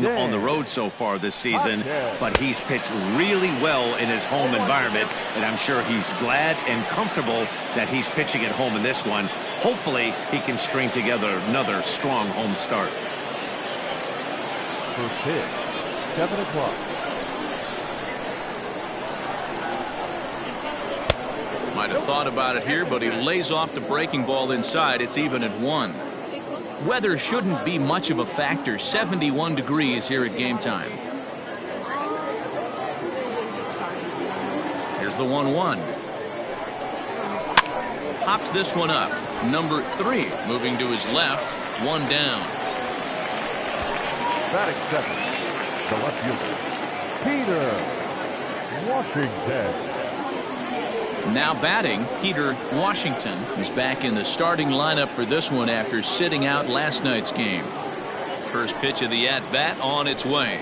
on the road so far this season, but he's pitched really well in his home environment, and I'm sure he's glad and comfortable that he's pitching at home in this one. Hopefully he can string together another strong home start. First pitch, 7 o'clock. Might have thought about it here, but he lays off the breaking ball inside. It's even at 1. Weather shouldn't be much of a factor. 71 degrees here at game time. Here's the 1-1. Hops this one up. Number 3 moving to his left. 1 down. Batting second, the left fielder, Peter Washington. Now batting, Peter Washington is back in the starting lineup for this one after sitting out last night's game. First pitch of the at-bat on its way.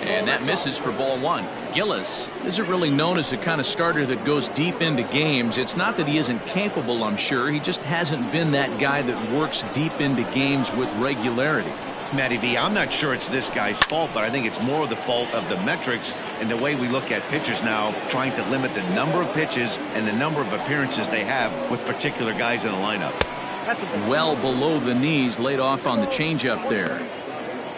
And that misses for ball 1. Gillis isn't really known as the kind of starter that goes deep into games. It's not that he isn't capable, I'm sure. He just hasn't been that guy that works deep into games with regularity. Matty V, I'm not sure it's this guy's fault, but I think it's more the fault of the metrics and the way we look at pitchers now, trying to limit the number of pitches and the number of appearances they have with particular guys in the lineup. Well below the knees, laid off on the changeup there.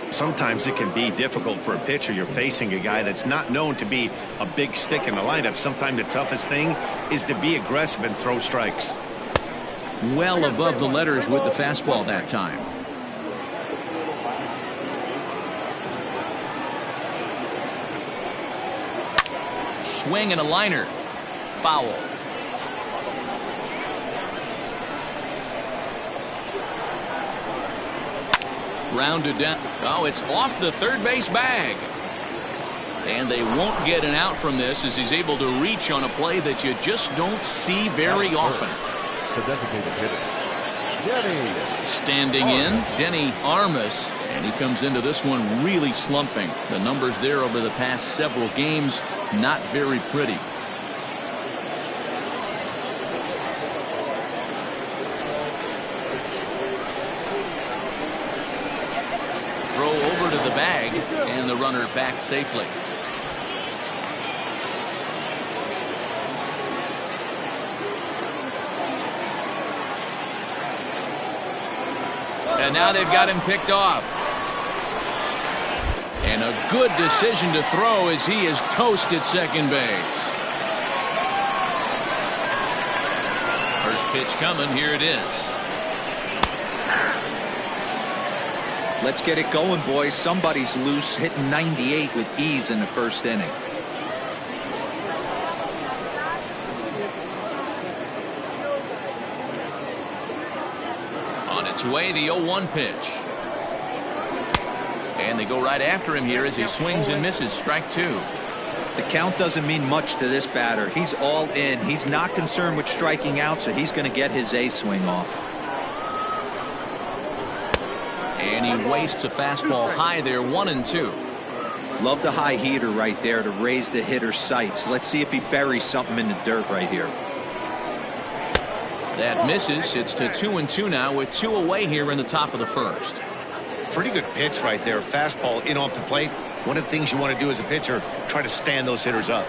Sometimes it can be difficult for a pitcher. You're facing a guy that's not known to be a big stick in the lineup. Sometimes the toughest thing is to be aggressive and throw strikes. Well above the letters with the fastball that time. Swing and a liner. Foul. Grounded down. Oh, it's off the third base bag. And they won't get an out from this as he's able to reach on a play that you just don't see very often. The designated hitter, Denny. Standing in, Denny Armas. And he comes into this one really slumping. The numbers there over the past several games, not very pretty. Throw over to the bag, and the runner back safely. And now they've got him picked off. And a good decision to throw as he is toast at second base. First pitch coming. Here it is. Let's get it going, boys. Somebody's loose, hitting 98 with ease in the first inning. On its way, the 0-1 pitch. And they go right after him here as he swings and misses. Strike 2. The count doesn't mean much to this batter. He's all in. He's not concerned with striking out, so he's going to get his A swing off. And he wastes a fastball high there. 1-2. Love the high heater right there to raise the hitter's sights. Let's see if he buries something in the dirt right here. That misses. It's to 2-2 now with 2 away here in the top of the first. Pretty good pitch right there. Fastball in off the plate. One of the things you want to do as a pitcher, try to stand those hitters up.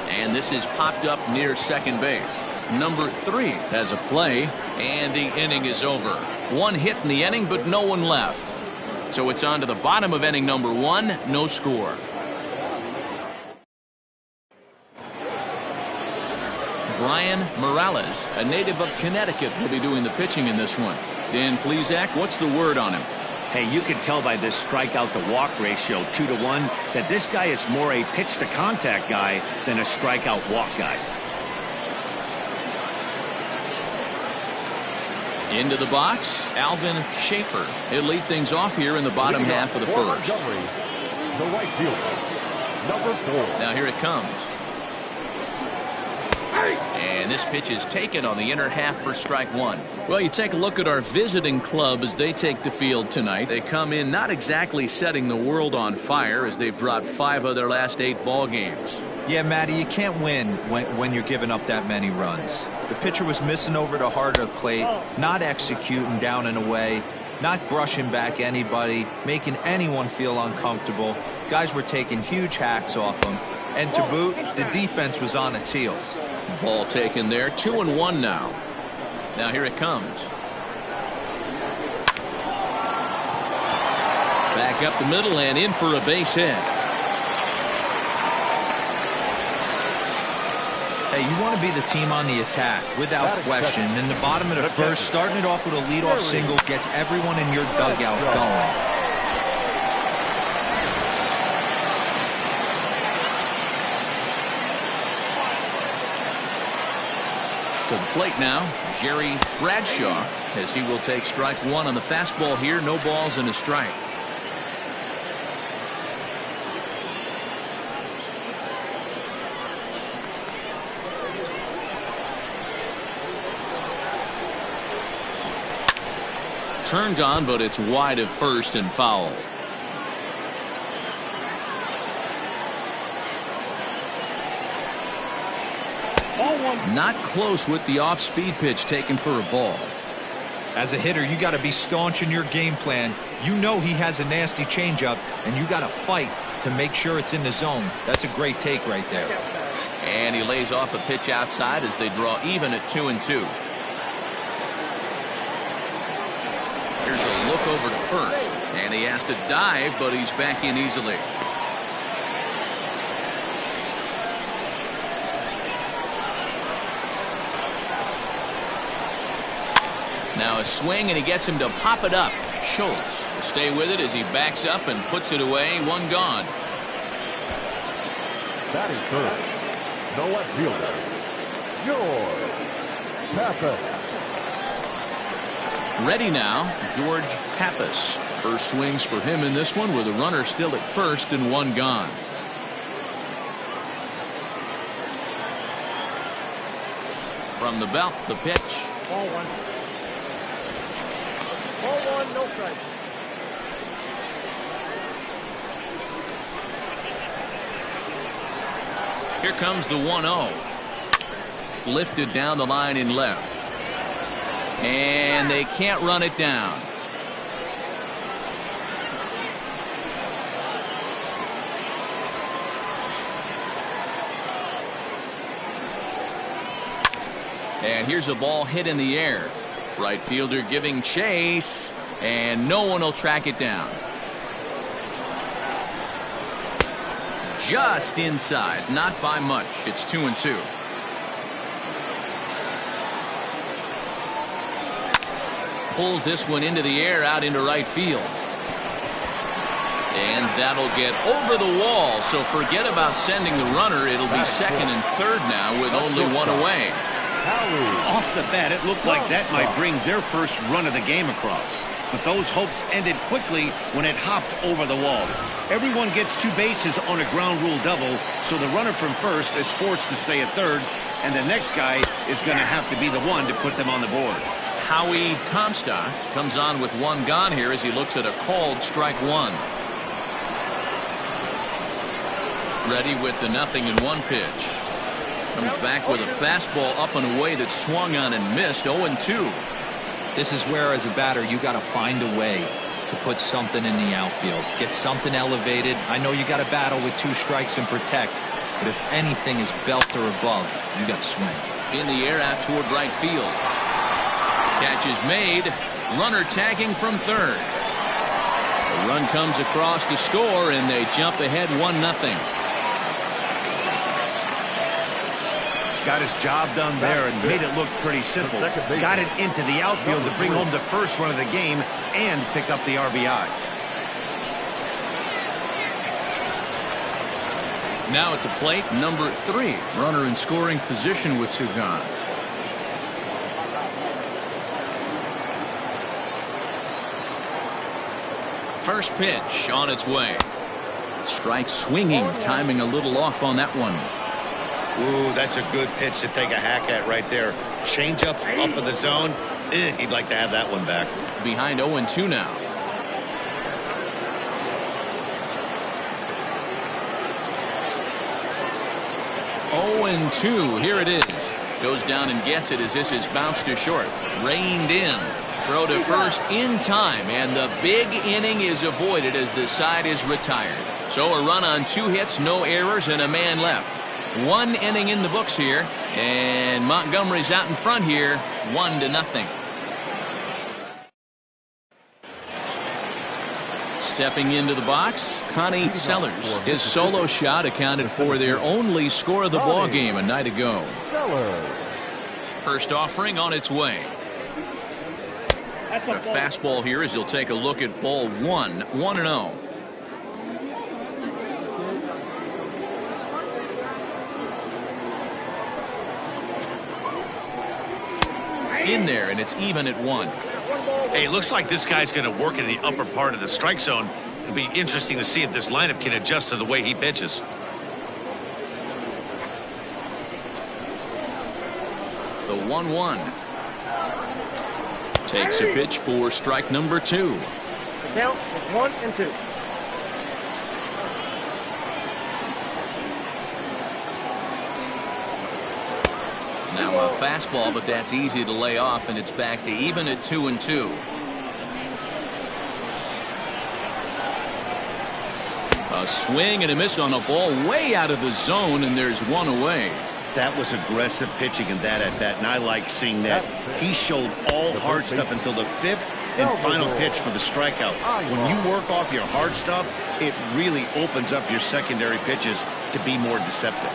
And this is popped up near second base. Number 3 has a play, and the inning is over. 1 hit in the inning, but no one left. So it's on to the bottom of inning number 1. No score. Brian Morales, a native of Connecticut, will be doing the pitching in this one. Dan Plesac, what's the word on him? Hey, you can tell by this strikeout to walk ratio 2-1 that this guy is more a pitch to contact guy than a strikeout walk guy. Into the box, Alvin Schaefer. He'll lead things off here in the bottom half of the first. The right fielder, number 4. Now here it comes. And this pitch is taken on the inner half for strike 1. Well, you take a look at our visiting club as they take the field tonight. They come in not exactly setting the world on fire as they've dropped 5 of their last 8 ball games. Yeah, Matty, you can't win when you're giving up that many runs. The pitcher was missing over the heart of the plate, not executing down and away. not brushing back anybody, making anyone feel uncomfortable. Guys were taking huge hacks off him. And to boot, the defense was on its heels. Ball taken there, 2-1 now. Now here it comes. Back up the middle and in for a base hit. Hey, you want to be the team on the attack, without question. In the bottom of the first, starting it off with a leadoff single gets everyone in your dugout going. To the plate now, Jerry Bradshaw, as he will take strike one on the fastball here. No balls and a strike. Turned on, but it's wide of first and foul. Not close with the off-speed pitch taken for a ball. As a hitter, you got to be staunch in your game plan. You know he has a nasty changeup, and you got to fight to make sure it's in the zone. That's a great take right there. And he lays off a pitch outside as they draw even at 2-2. Here's a look over to first, and he has to dive, but he's back in easily. Now a swing, and he gets him to pop it up. Schultz will stay with it as he backs up and puts it away. One gone. Batting third, the left fielder, George Pappas. Ready now, George Pappas. First swings for him in this one with a runner still at first and one gone. From the belt, the pitch. Ball one. Ball one, no strike. Here comes the 1-0. Lifted down the line in left. And they can't run it down. And here's a ball hit in the air. Right fielder giving chase, and no one will track it down. Just inside, not by much. It's 2-2. Pulls this one into the air out into right field. And that'll get over the wall, so forget about sending the runner. It'll be second and third now with only one away. Off the bat, it looked like that might bring their first run of the game across. But those hopes ended quickly when it hopped over the wall. Everyone gets two bases on a ground rule double, so the runner from first is forced to stay at third, and the next guy is going to have to be the one to put them on the board. Howie Comstock comes on with one gone here as he looks at a called strike one. Ready with the 0-1 pitch. Comes back with a fastball up and away that swung on and missed. 0-2. This is where, as a batter, you got to find a way to put something in the outfield. Get something elevated. I know you got to battle with two strikes and protect, but if anything is belt or above, you got to swing. In the air out toward right field. Catch is made. Runner tagging from third. The run comes across to score, and they jump ahead 1-0. Got his job done there and made it look pretty simple. Got it into the outfield to bring home the first run of the game and pick up the RBI. Now at the plate, number 3. Runner in scoring position with two gone. First pitch on its way. Strike swinging, timing a little off on that one. Ooh, that's a good pitch to take a hack at right there. Change up in the zone. He'd like to have that one back. Behind 0-2 now. Oh, 0-2. Here it is. Goes down and gets it as this is bounced to short. Reined in. Throw to first in time, and the big inning is avoided as the side is retired. So a run on 2 hits, no errors, and a man left. 1 inning in the books here, and Montgomery's out in front here, 1-0. Stepping into the box, Connie Sellers. His solo shot accounted for their only score of the ball game a night ago. First offering on its way. A fastball here as you'll take a look at ball 1, 1-0. In there, and it's even at 1. Hey, it looks like this guy's going to work in the upper part of the strike zone. It'll be interesting to see if this lineup can adjust to the way he pitches. The 1-1. Takes a pitch for strike number 2. The count is 1-2. Now a fastball, but that's easy to lay off, and it's back to even at 2-2. A swing and a miss on the ball way out of the zone, and there's 1 away. That was aggressive pitching in that at bat, and I like seeing that. He showed all hard stuff until the 5th and final pitch for the strikeout. When you work off your hard stuff, it really opens up your secondary pitches to be more deceptive.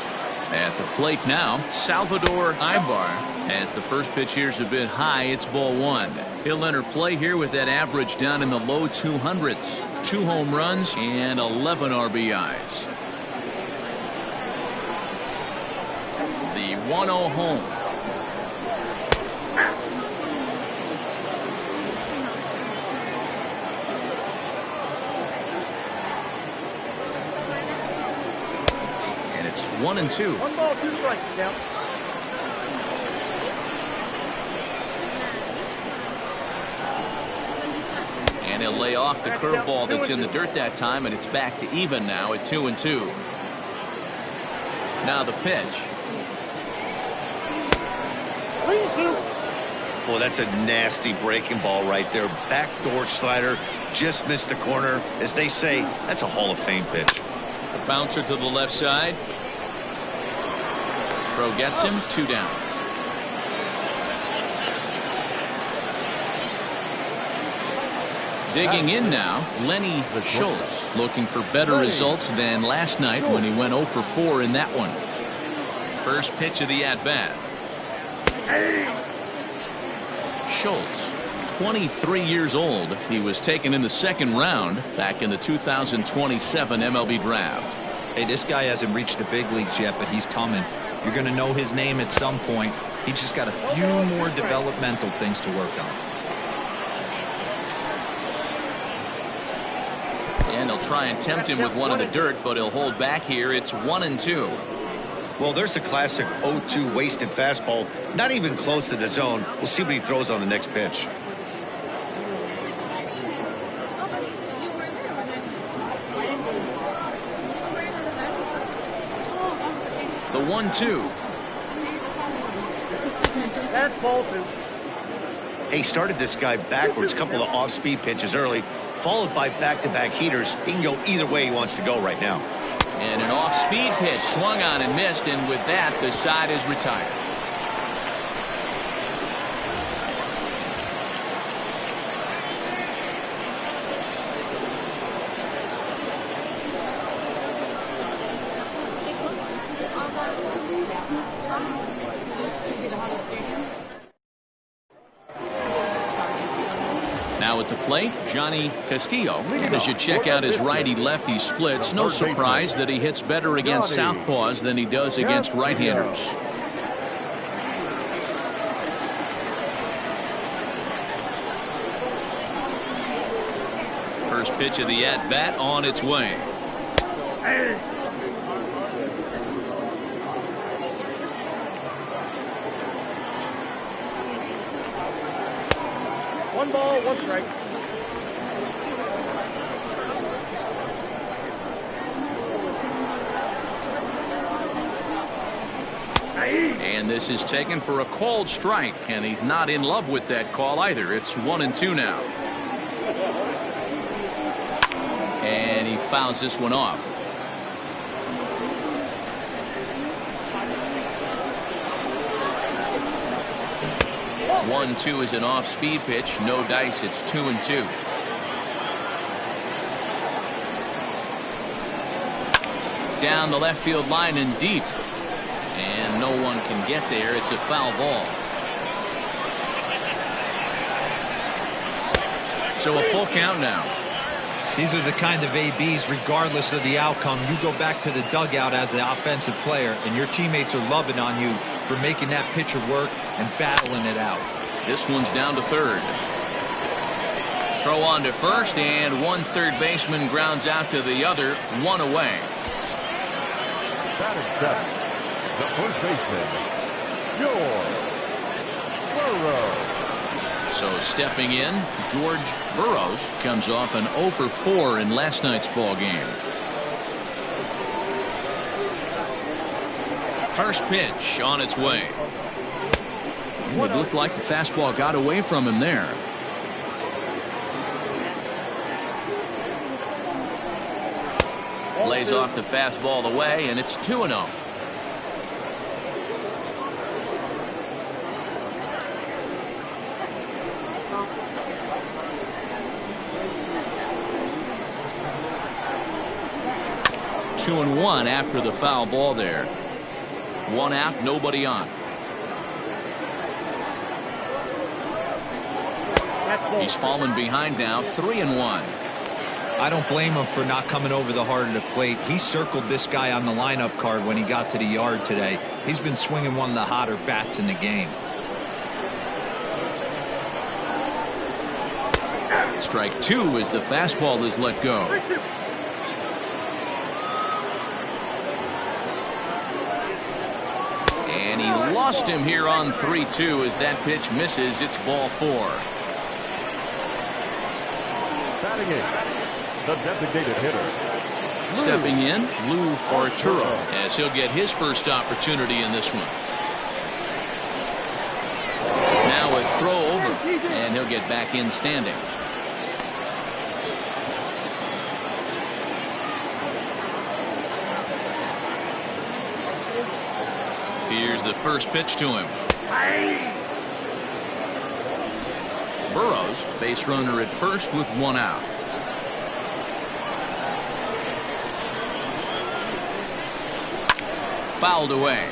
At the plate now, Salvador Ibar, as the first pitch here's a bit high. It's ball 1. He'll enter play here with that average down in the low 200s. 2 home runs and 11 RBIs. The 1-0 home. And it's 1-2. 1 ball, 2 strikes now. And he'll lay off the curveball that's in the dirt that time, and it's back to even now at 2-2. Now the pitch. Well, that's a nasty breaking ball right there. Backdoor slider, just missed the corner. As they say, that's a Hall of Fame pitch. The bouncer to the left side. Throw gets him, 2 down. Digging in now, Lenny Schultz, looking for better results than last night when he went 0 for 4 in that one. First pitch of the at-bat. Schultz, 23 years old. He was taken in the 2nd round back in the 2027 MLB draft. Hey, this guy hasn't reached the big leagues yet, but he's coming. You're going to know his name at some point. He just got a few more developmental things to work on. And he'll try and tempt him with one in the dirt, but he'll hold back here. It's 1-2. Well, there's the classic 0-2 wasted fastball. Not even close to the zone. We'll see what he throws on the next pitch. The 1-2. That's ball 2. Hey, started this guy backwards. Couple of off-speed pitches early, followed by back-to-back heaters. He can go either way he wants to go right now. And an off-speed pitch swung on and missed, and with that, the side is retired. Now at the plate, Johnny Castillo. And as you check out his righty-lefty splits, no surprise that he hits better against southpaws than he does against right-handers. First pitch of the at-bat on its way. One ball, 1 strike. And this is taken for a called strike, and he's not in love with that call either. It's 1-2 now. And he fouls this one off. 1-2 is an off-speed pitch. No dice. It's 2-2. Down the left field line and deep. And no one can get there. It's a foul ball. So a full count now. These are the kind of ABs, regardless of the outcome, you go back to the dugout as an offensive player, and your teammates are loving on you for making that pitcher work and battling it out. This one's down to third. Throw on to first, and one third baseman grounds out to the other, one away. Batting seventh, the first baseman, George Burrows. So stepping in, George Burrows comes off an 0 for 4 in last night's ball game. First pitch on its way. It looked like the fastball got away from him there. Lays off the fastball away, and it's 2-0. Two and one after the foul ball there. One out, nobody on. He's fallen behind now, 3-1. I don't blame him for not coming over the heart of the plate. He circled this guy on the lineup card when he got to the yard today. He's been swinging one of the hotter bats in the game. Strike two as the fastball is let go. And he lost him here on 3-2 as that pitch misses. It's ball 4. Batting eighth, the designated hitter. Stepping in, Lou Arturo, as he'll get his first opportunity in this one. Now a throw over, and he'll get back in standing. Here's the first pitch to him. Burrows, base runner at first with one out. Fouled away.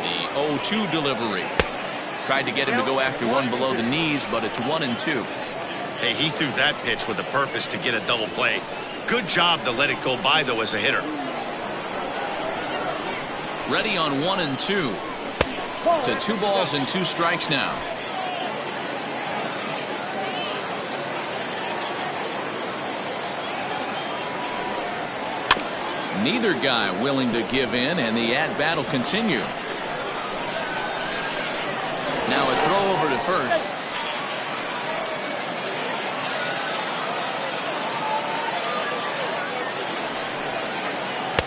The 0-2 delivery. Tried to get him to go after one below the knees, but it's 1-2. Hey, he threw that pitch with a purpose to get a double play. Good job to let it go by, though, as a hitter. Ready on 1-2. To 2 balls and 2 strikes now. Neither guy willing to give in, and the at-bat will continue. Now a throw over to first.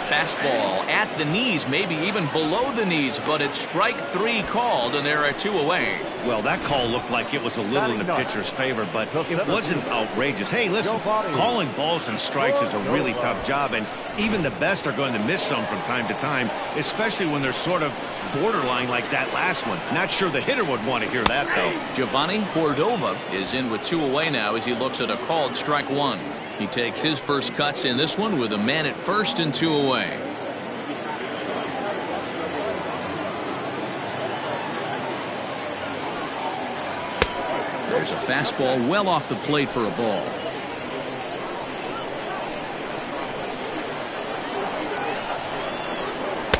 Fastball at the knees, maybe even below the knees, but it's strike 3 called, and there are 2 away. Well, that call looked like it was a little in the pitcher's favor, but it wasn't outrageous. Hey, listen, calling balls and strikes is a really tough job, and even the best are going to miss some from time to time, especially when they're sort of borderline like that last one. Not sure the hitter would want to hear that, though. Giovanni Cordova is in with 2 away now as he looks at a called strike 1. He takes his first cuts in this one with a man at first and 2 away. There's a fastball well off the plate for a ball.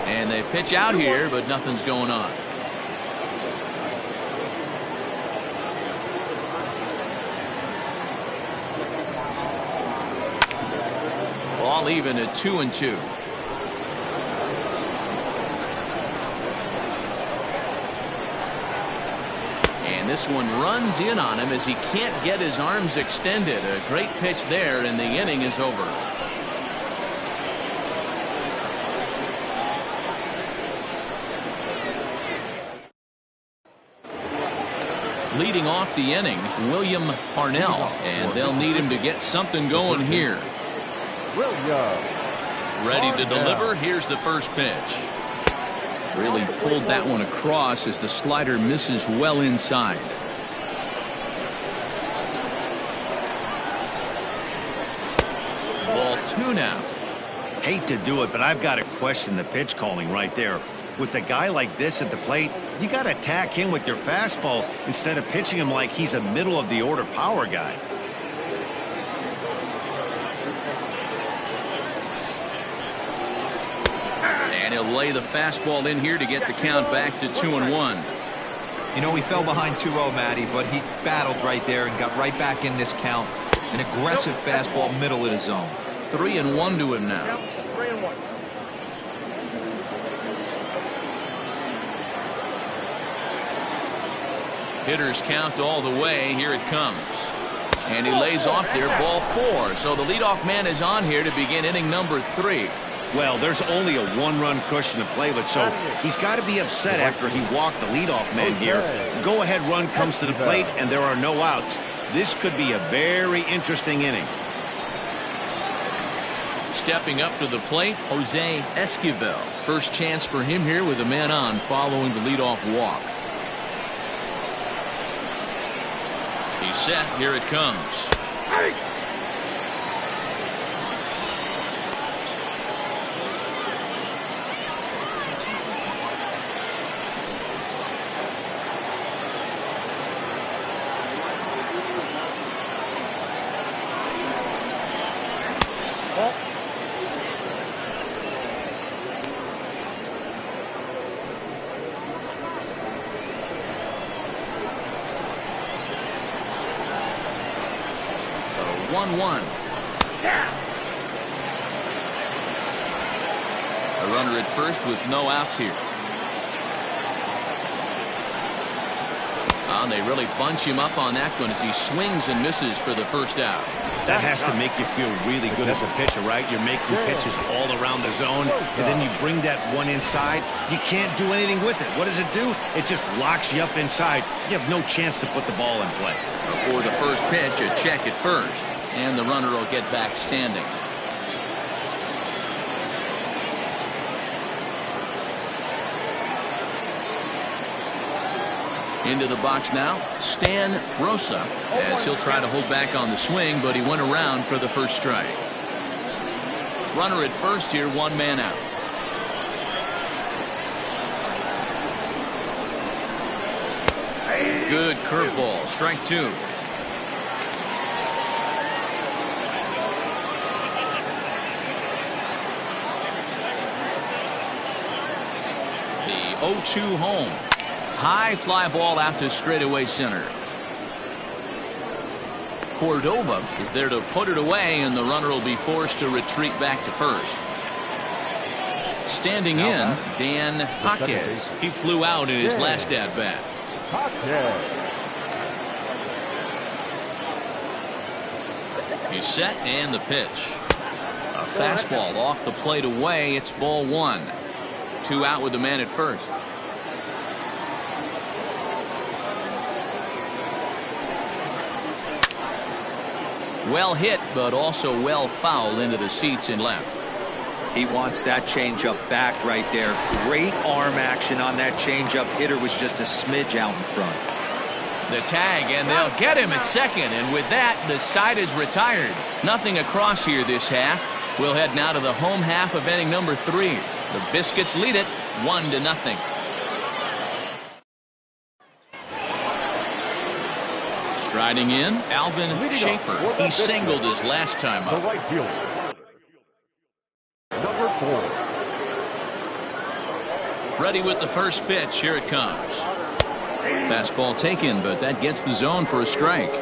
And they pitch out here, but nothing's going on. Ball even at 2-2. And And this one runs in on him as he can't get his arms extended. A great pitch there, and the inning is over. Leading off the inning, William Parnell, and they'll need him to get something going here. Ready to deliver. Here's the first pitch. Really pulled that one across as the slider misses well inside. Ball 2 now. Hate to do it, but I've got to question the pitch calling right there. With a guy like this at the plate, you got to attack him with your fastball instead of pitching him like he's a middle of the order power guy. And he'll lay the fastball in here to get the count back to 2-1. You know, he fell behind 2-0, Matty, but he battled right there and got right back in this count. An aggressive fastball middle of the zone. 3-1 to him now. 3-1. Hitters count all the way. Here it comes. And he lays off there. Ball 4. So the leadoff man is on here to begin inning number 3. Well, there's only a one-run cushion to play with, so he's got to be upset after he walked the leadoff man here. Go-ahead run comes to the plate, and there are no outs. This could be a very interesting inning. Stepping up to the plate, Jose Esquivel. First chance for him here with a man on following the leadoff walk. He's set. Here it comes. A 1-1. A runner at first with no outs here. And they really bunch him up on that one as he swings and misses for the first out. That has to make you feel really good as a pitcher, right? You're making pitches all around the zone, and then you bring that one inside. You can't do anything with it. What does it do? It just locks you up inside. You have no chance to put the ball in play. For the first pitch, a check at first, and the runner will get back standing. Into the box now, Stan Rosa, as he'll try to hold back on the swing, but he went around for the first strike. Runner at first here, one man out. Good curveball, strike 2. The 0-2 home. High fly ball out to straightaway center. Cordova is there to put it away, and the runner will be forced to retreat back to first. Standing in, Dan Jaquez. He flew out in his last at bat. He's set, and the pitch. A fastball off the plate away. It's ball 1. 2 out with the man at first. Well hit, but also well fouled into the seats in left. He wants that changeup back right there. Great arm action on that changeup. Hitter was just a smidge out in front. The tag, and they'll get him at second, and with that, the side is retired. Nothing across here this half. We'll head now to the home half of inning number 3. The Biscuits lead it 1-0. Striding in, Alvin Schaefer. He singled his last time up. The right fielder, number 4. Ready with the first pitch. Here it comes. Fastball taken, but that gets the zone for a strike.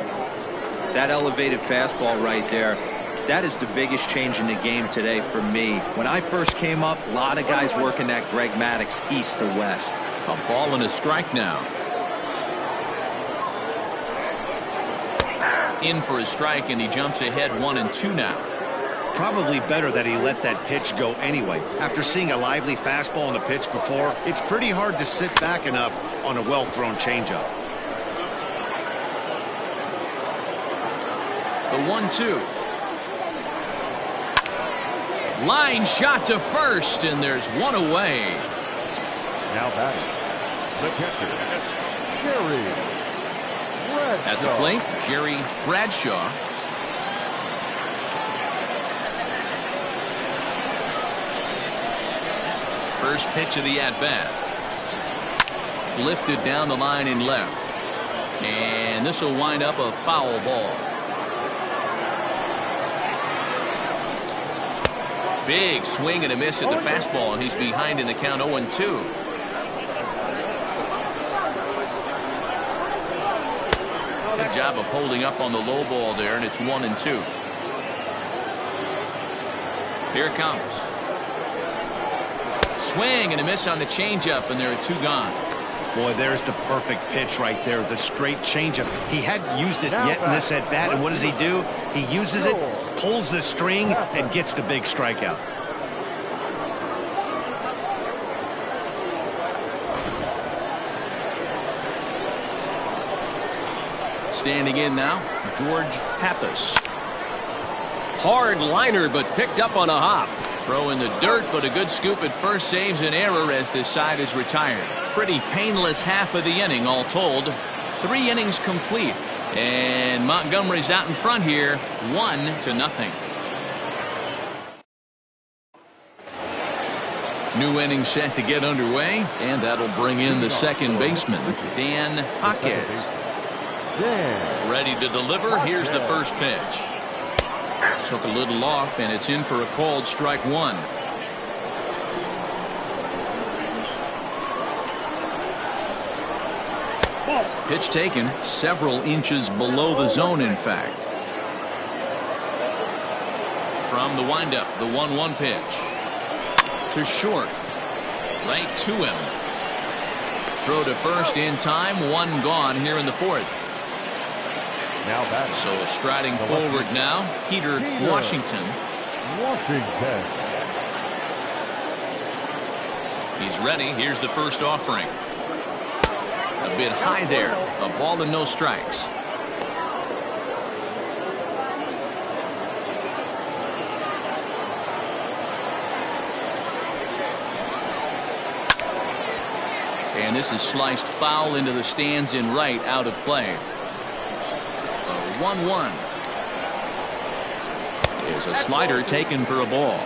That elevated fastball right there, that is the biggest change in the game today for me. When I first came up, a lot of guys working that Greg Maddux east to west. A ball and a strike now. in for a strike, and he jumps ahead 1-2 now. Probably better that he let that pitch go anyway. After seeing a lively fastball on the pitch before, it's pretty hard to sit back enough on a well-thrown changeup. The 1-2. Line shot to first, and there's one away. Now batting, the catcher, Jerry Bradshaw. At the plate, Jerry Bradshaw. First pitch of the at-bat. Lifted down the line in left. And this will wind up a foul ball. Big swing and a miss at the fastball, and he's behind in the count 0-2. Good job of holding up on the low ball there, and it's 1-2. Here it comes. Swing and a miss on the changeup, and there are 2 gone. Boy, there's the perfect pitch right there, the straight changeup. He hadn't used it yet in this at-bat, and what does he do? He uses it, pulls the string, and gets the big strikeout. Standing in now, George Pappas. Hard liner, but picked up on a hop. Throw in the dirt, but a good scoop at first saves an error as this side is retired. Pretty painless half of the inning, all told. 3 innings complete. And Montgomery's out in front here, 1-0. New inning set to get underway, and that'll bring in the second baseman, Dan Jaquez. Ready to deliver. Here's the first pitch. Took a little off, and it's in for a called strike 1. Pitch taken several inches below the zone, in fact. From the windup, the 1-1 pitch. To short. Right to him. Throw to first in time. 1 gone here in the 4th. Now batting. So striding forward now, Peter Washington. He's ready. Here's the first offering. A bit high there. A ball and no strikes. And this is sliced foul into the stands in right, out of play. 1-1. Is a slider taken for a ball.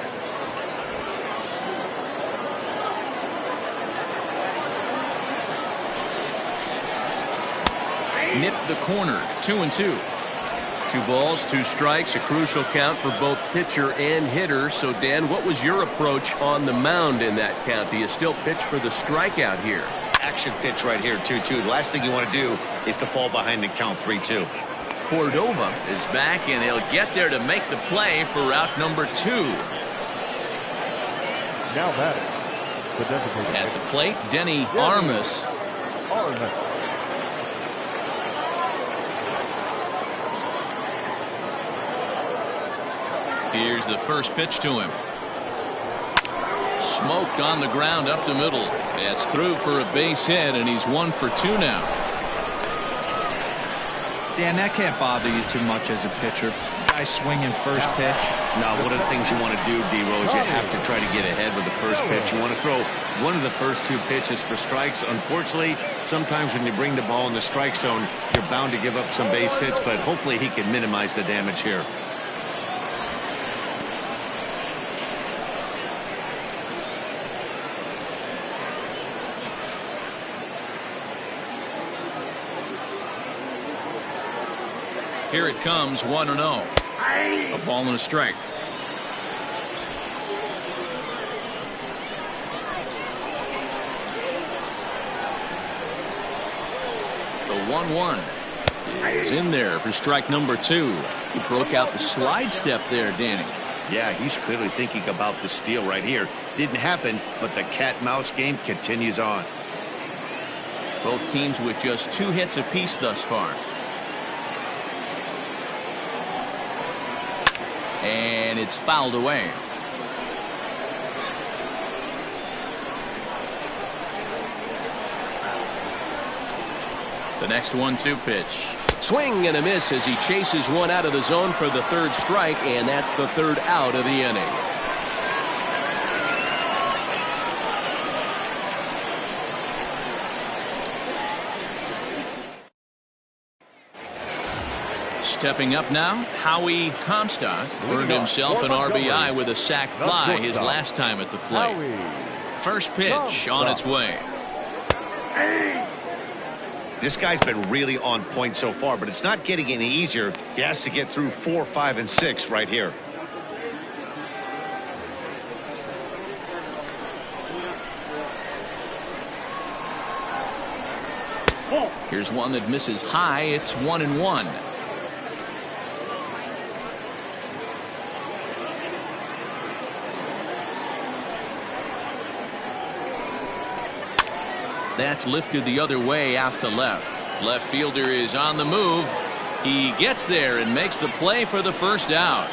Nipped the corner. 2-2. 2 balls, 2 strikes, a crucial count for both pitcher and hitter. So, Dan, what was your approach on the mound in that count? Do you still pitch for the strikeout here? Action pitch right here, 2-2. The last thing you want to do is to fall behind and count 3-2. Cordova is back, and he'll get there to make the play for route number 2. Now batting, the designated At the plate, Denny Armas. Here's the first pitch to him. Smoked on the ground up the middle. That's through for a base hit, and he's 1 for 2 now. Dan, that can't bother you too much as a pitcher. Guy swinging first pitch. Now, one of the things you want to do, D-Rose, you have to try to get ahead with the first pitch. You want to throw one of the first 2 pitches for strikes. Unfortunately, sometimes when you bring the ball in the strike zone, you're bound to give up some base hits, but hopefully he can minimize the damage here. Here it comes, 1-0. A ball and a strike. The 1-1 is in there for strike number 2. He broke out the slide step there, Danny. Yeah, he's clearly thinking about the steal right here. Didn't happen, but the cat-mouse game continues on. Both teams with just 2 hits apiece thus far. And it's fouled away. The next 1-2 pitch. Swing and a miss as he chases one out of the zone for the third strike, and that's the third out of the inning. Stepping up now, Howie Comstock earned himself an RBI with a sac fly his last time at the plate. First pitch on its way. This guy's been really on point so far, but it's not getting any easier. He has to get through 4, 5, and 6 right here. Here's one that misses high. It's 1-1. That's lifted the other way out to left. Left fielder is on the move. He gets there and makes the play for the first out.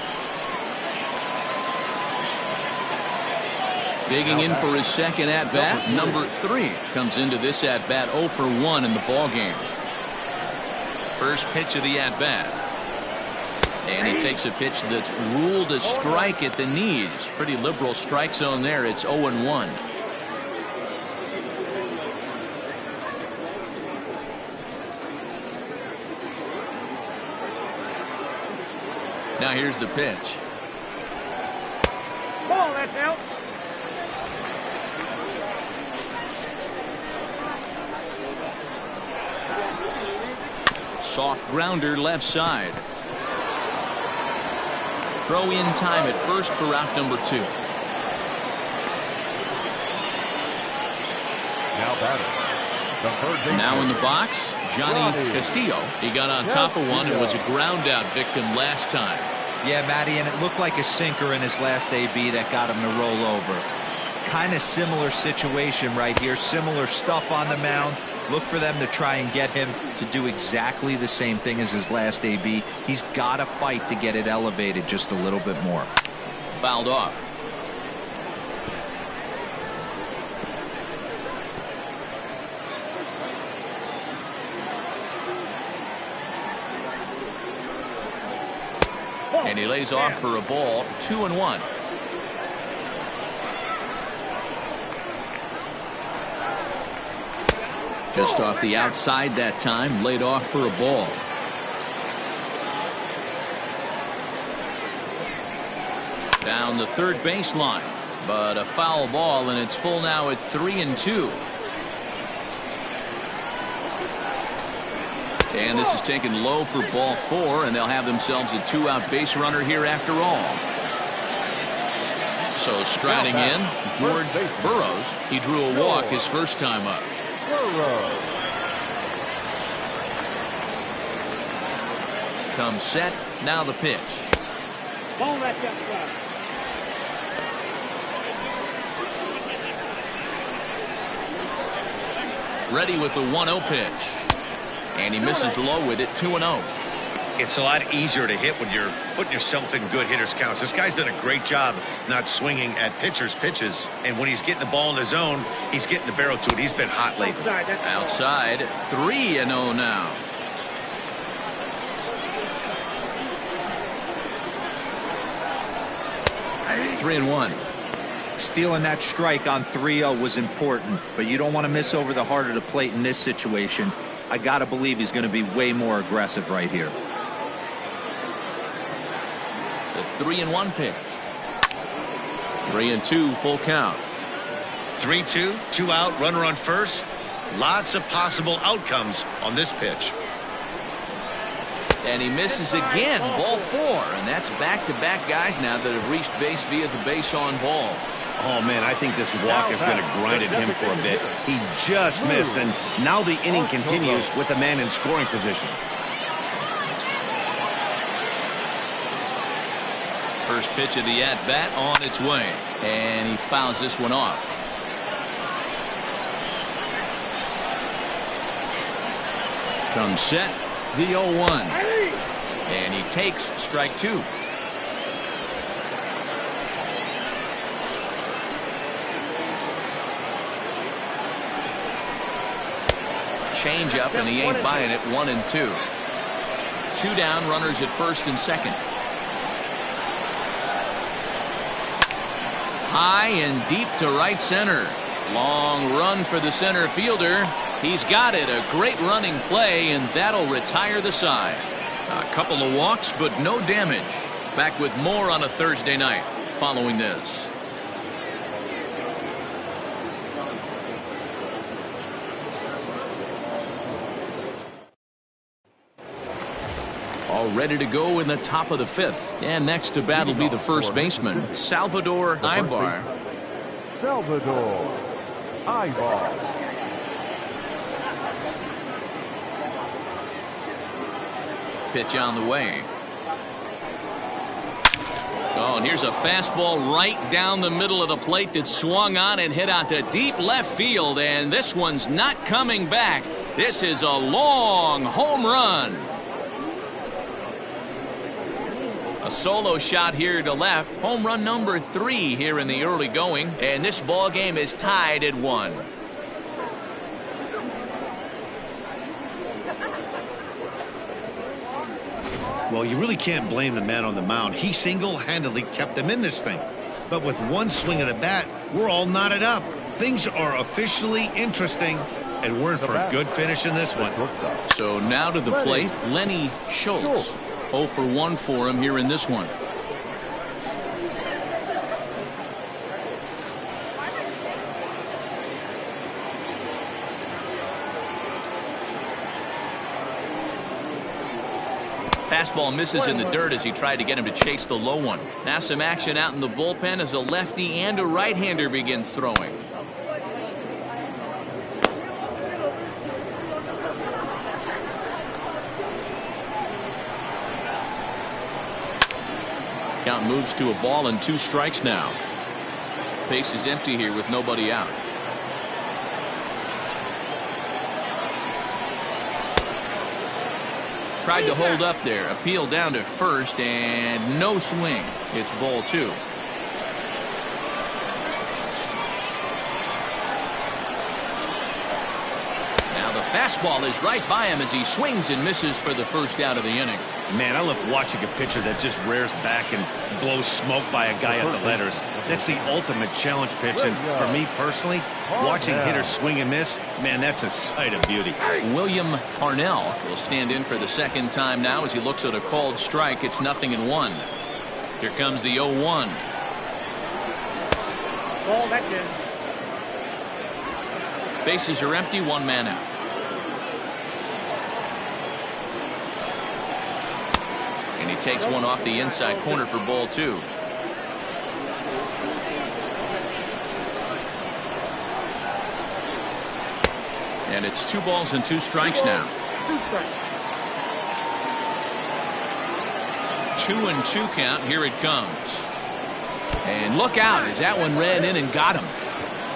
Digging in for his second at-bat, number 3 comes into this at-bat 0 for 1 in the ballgame. First pitch of the at-bat. And he takes a pitch that's ruled a strike at the knees. Pretty liberal strike zone there. It's 0-1. Now here's the pitch. Ball, that's out. Soft grounder left side. Throw in time at first for out number 2. Now batting. The third baseman. Now in the box, Johnny Castillo. He got on top of one and was a ground out victim last time. Yeah, Matty, and it looked like a sinker in his last AB that got him to roll over. Kind of similar situation right here. Similar stuff on the mound. Look for them to try and get him to do exactly the same thing as his last AB. He's got to fight to get it elevated just a little bit more. Fouled off. And he lays off for a ball. 2-1. Just off the outside that time, laid off for a ball. Down the third baseline, but a foul ball, and it's full now at 3-2. And this is taken low for ball 4, and they'll have themselves a 2-out base runner here after all. So striding in, George Burroughs. He drew a walk his first time up. Comes set. Now the pitch. Ball, that's outside. Ready with the 1-0 pitch. And he misses low with it. 2-0. It's a lot easier to hit when you're putting yourself in good hitters counts. This guy's done a great job not swinging at pitchers' pitches. And when he's getting the ball in the zone, he's getting the barrel to it. He's been hot lately. Outside. 3-0 now. Three and 1. Stealing that strike on 3-0 was important, but you don't want to miss over the heart of the plate in this situation. I got to believe he's going to be way more aggressive right here. The 3-1 pitch. 3-2 full count. 3-2, 2 out, runner on first. Lots of possible outcomes on this pitch. And he misses again. Ball 4. And that's back-to-back guys now that have reached base via the base on ball. Oh, man, I think this walk is going to grind at him for a bit. He just missed, and now the inning continues with the man in scoring position. First pitch of the at-bat on its way. And he fouls this one off. Comes set. The 0-1. And he takes strike 2. changeup, and he ain't buying it. 1-2. 2 down, runners at first and second. High and deep to right center. Long run for the center fielder. He's got it. A great running play, and that'll retire the side. A couple of walks, but no damage. Back with more on a Thursday night following this. All ready to go in the top of the 5th. And next to bat will be the first baseman, Salvador Ibar. Salvador Ibar. Pitch on the way. Oh, and here's a fastball right down the middle of the plate that swung on and hit out to deep left field, and this one's not coming back. This is a long home run. A solo shot here to left. Home run number 3 here in the early going, and this ball game is tied at 1. Well, you really can't blame the man on the mound. He single-handedly kept them in this thing. But with one swing of the bat, we're all knotted up. Things are officially interesting, and we're in for a good finish in this one. So now to the plate, Lenny Schultz. 0 for 1 for him here in this one. Fastball misses in the dirt as he tried to get him to chase the low one. Now some action out in the bullpen as a lefty and a right-hander begin throwing. Count moves to a ball and 2 strikes now. Base is empty here with nobody out. Tried to hold up there. Appeal down to first and no swing. It's ball 2. Now the fastball is right by him as he swings and misses for the first out of the inning. Man, I love watching a pitcher that just rears back and blows smoke by a guy at the letters. That's the ultimate challenge pitch, and for me personally, watching hitters swing and miss, man, that's a sight of beauty. William Parnell will stand in for the second time now as he looks at a called strike. It's 0-1. Here comes the 0-1. Ball, that's in. Bases are empty, 1 man out. And he takes one off the inside corner for ball 2. And it's 2 balls and 2 strikes now. 2-2 count. Here it comes. And look out as that one ran in and got him.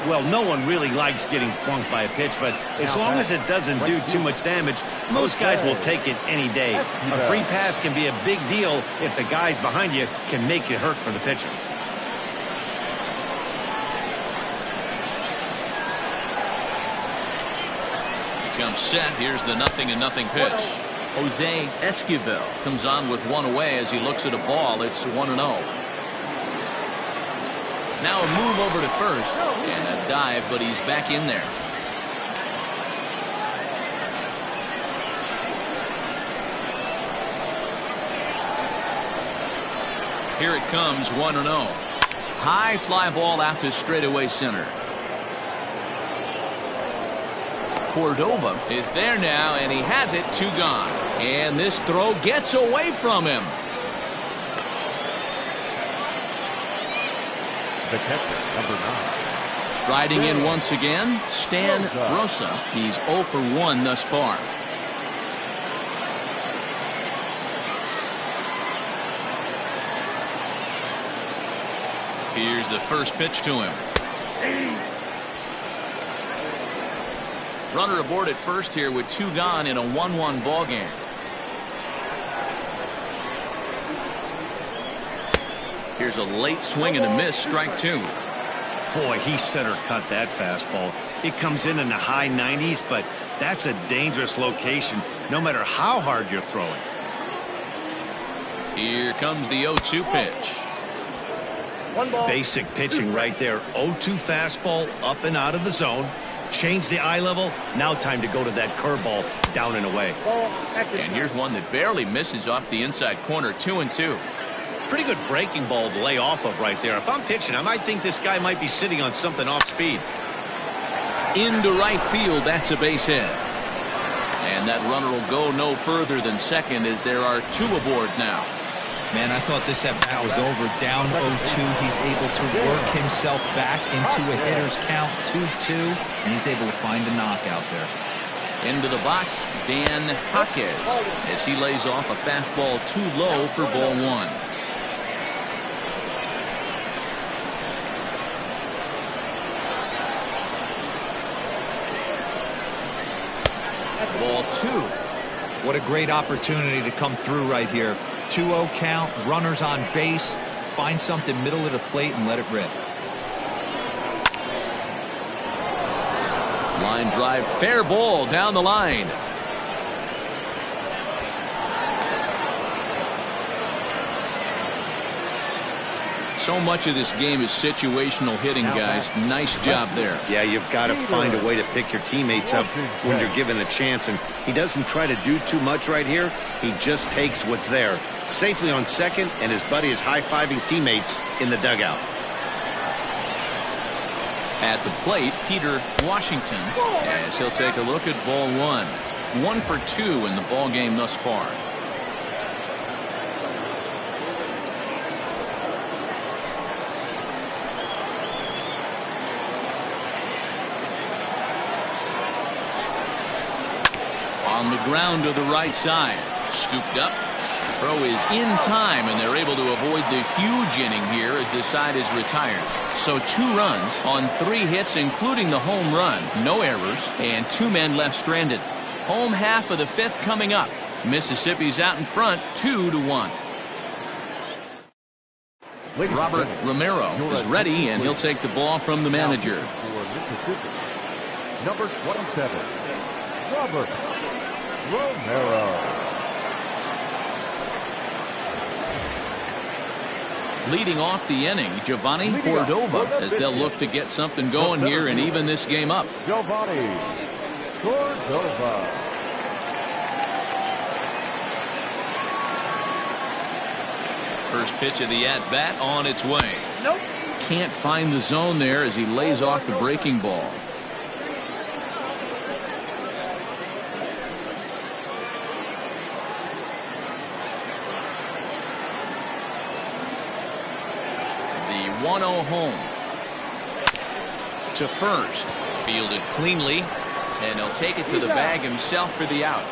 Well, no one really likes getting plunked by a pitch, but as long as it doesn't do too much damage, most guys will take it any day. A free pass can be a big deal if the guys behind you can make it hurt for the pitcher. Becomes set. Here's the 0-0 pitch. Jose Esquivel comes on with 1 away as he looks at a ball. It's 1-0. Now a move over to first and a dive, but he's back in there. Here it comes, 1-0. High fly ball out to straightaway center. Cordova is there now, and he has it. 2 gone. And this throw gets away from him. The catcher, number 9. Striding in once again, Stan Rosa. He's 0 for 1 thus far. Here's the first pitch to him. Runner aboard at first here with 2 gone in a 1-1 ball game. Here's a late swing and a miss, strike 2. Boy, he center cut that fastball. It comes in the high 90s, but that's a dangerous location no matter how hard you're throwing. Here comes the 0-2 pitch. Basic pitching right there. 0-2 fastball up and out of the zone. Change the eye level. Now time to go to that curveball down and away. And here's one that barely misses off the inside corner. 2-2. Pretty good breaking ball to lay off of right there. If I'm pitching, I might think this guy might be sitting on something off speed. Into right field. That's a base hit. And that runner will go no further than second as there are 2 aboard now. Man, I thought this at-bat was over. Down 0-2. He's able to work himself back into a hitter's count. 2-2. And he's able to find a knockout there. Into the box, Dan Jaquez, as he lays off a fastball too low for ball 1. Ball 2. What a great opportunity to come through right here. 2-0 count, runners on base. Find something middle of the plate and let it rip. Line drive, fair ball down the line. So much of this game is situational hitting, guys. Nice job there. Yeah, you've got to find a way to pick your teammates up when you're given the chance, and he doesn't try to do too much right here. He just takes what's there. Safely on second, and his buddy is high-fiving teammates in the dugout. At the plate, Peter Washington, as he'll take a look at ball 1. 1 for 2 in the ball game thus far. On the ground to the right side. Scooped up. Throw is in time, and they're able to avoid the huge inning here as this side is retired. So 2 runs on 3 hits, including the home run. No errors, and 2 men left stranded. Home half of the 5th coming up. Mississippi's out in front, 2-1. Robert Romero is ready, and he'll take the ball from the manager. Number 27, Robert Romero. Leading off the inning, Giovanni Cordova, as they'll look to get something going here and even this game up. Giovanni Cordova. First pitch of the at-bat on its way. Nope. Can't find the zone there as he lays off the breaking ball. The 1-0 home. To first. Fielded cleanly. And he'll take it to the bag himself for the out.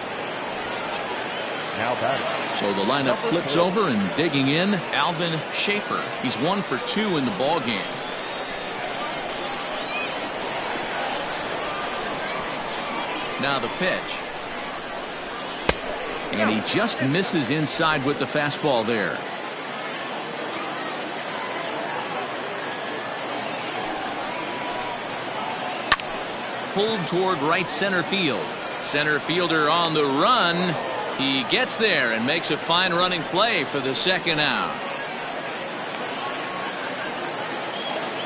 Now batting. So the lineup flips over, and digging in, Alvin Schaefer. He's 1 for 2 in the ball game. Now the pitch. And he just misses inside with the fastball there. Pulled toward right center field. Center fielder on the run. He gets there and makes a fine running play for the second out.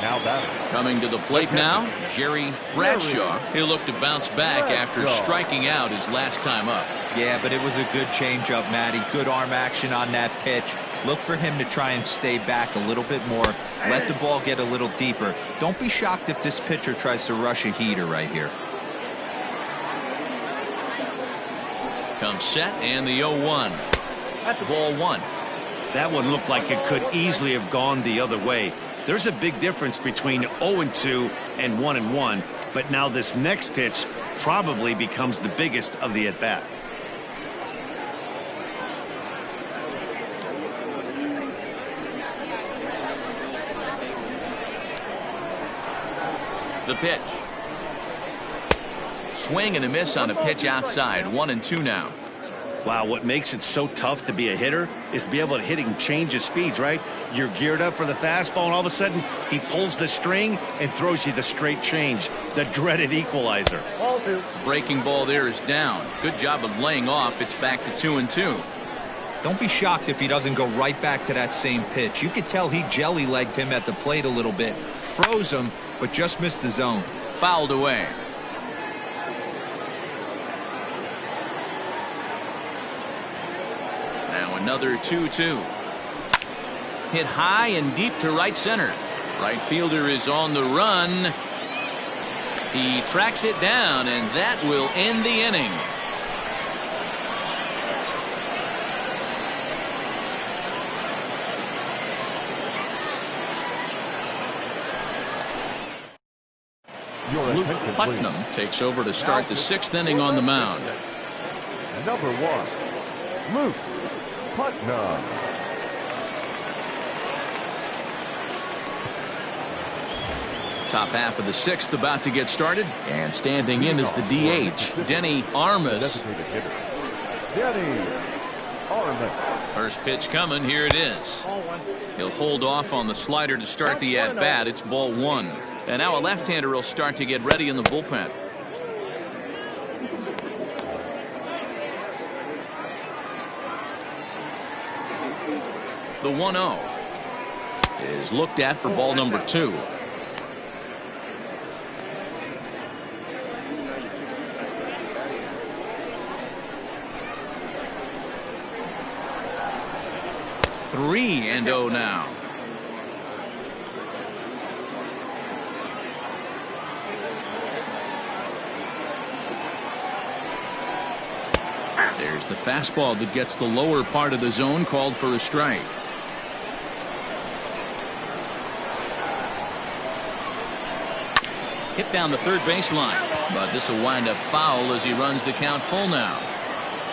Now batting. Coming to the plate now, Jerry Bradshaw. He'll look to bounce back after striking out his last time up. Yeah, but it was a good changeup, Matty. Good arm action on that pitch. Look for him to try and stay back a little bit more. Let the ball get a little deeper. Don't be shocked if this pitcher tries to rush a heater right here. Comes set, and the 0-1. Ball 1. That one looked like it could easily have gone the other way. There's a big difference between 0-2 and 1-1, but now this next pitch probably becomes the biggest of the at-bat. The pitch. Swing and a miss on a pitch outside. 1-2 now. Wow, what makes it so tough to be a hitter is to be able to hitting change of speeds, right? You're geared up for the fastball, and all of a sudden, he pulls the string and throws you the straight change, the dreaded equalizer. Ball 2. Breaking ball there is down. Good job of laying off. It's back to 2-2. Don't be shocked if he doesn't go right back to that same pitch. You could tell he jelly-legged him at the plate a little bit, froze him, but just missed the zone. Fouled away. Now another 2-2. Hit high and deep to right center. Right fielder is on the run. He tracks it down, and that will end the inning. Luke Putnam takes over to start the 6th inning on the mound. Number 1, Luke Putnam. Top half of the 6th about to get started, and standing in is the DH, Denny Armas. Denny Armas. First pitch coming. Here it is. Ball 1. He'll hold off on the slider to start the at-bat. It's ball 1. And now a left-hander will start to get ready in the bullpen. The 1-0 is looked at for ball number 2. Three and 0 now. There's the fastball that gets the lower part of the zone, called for a strike. Hit down the third baseline, but this will wind up foul as he runs the count full now.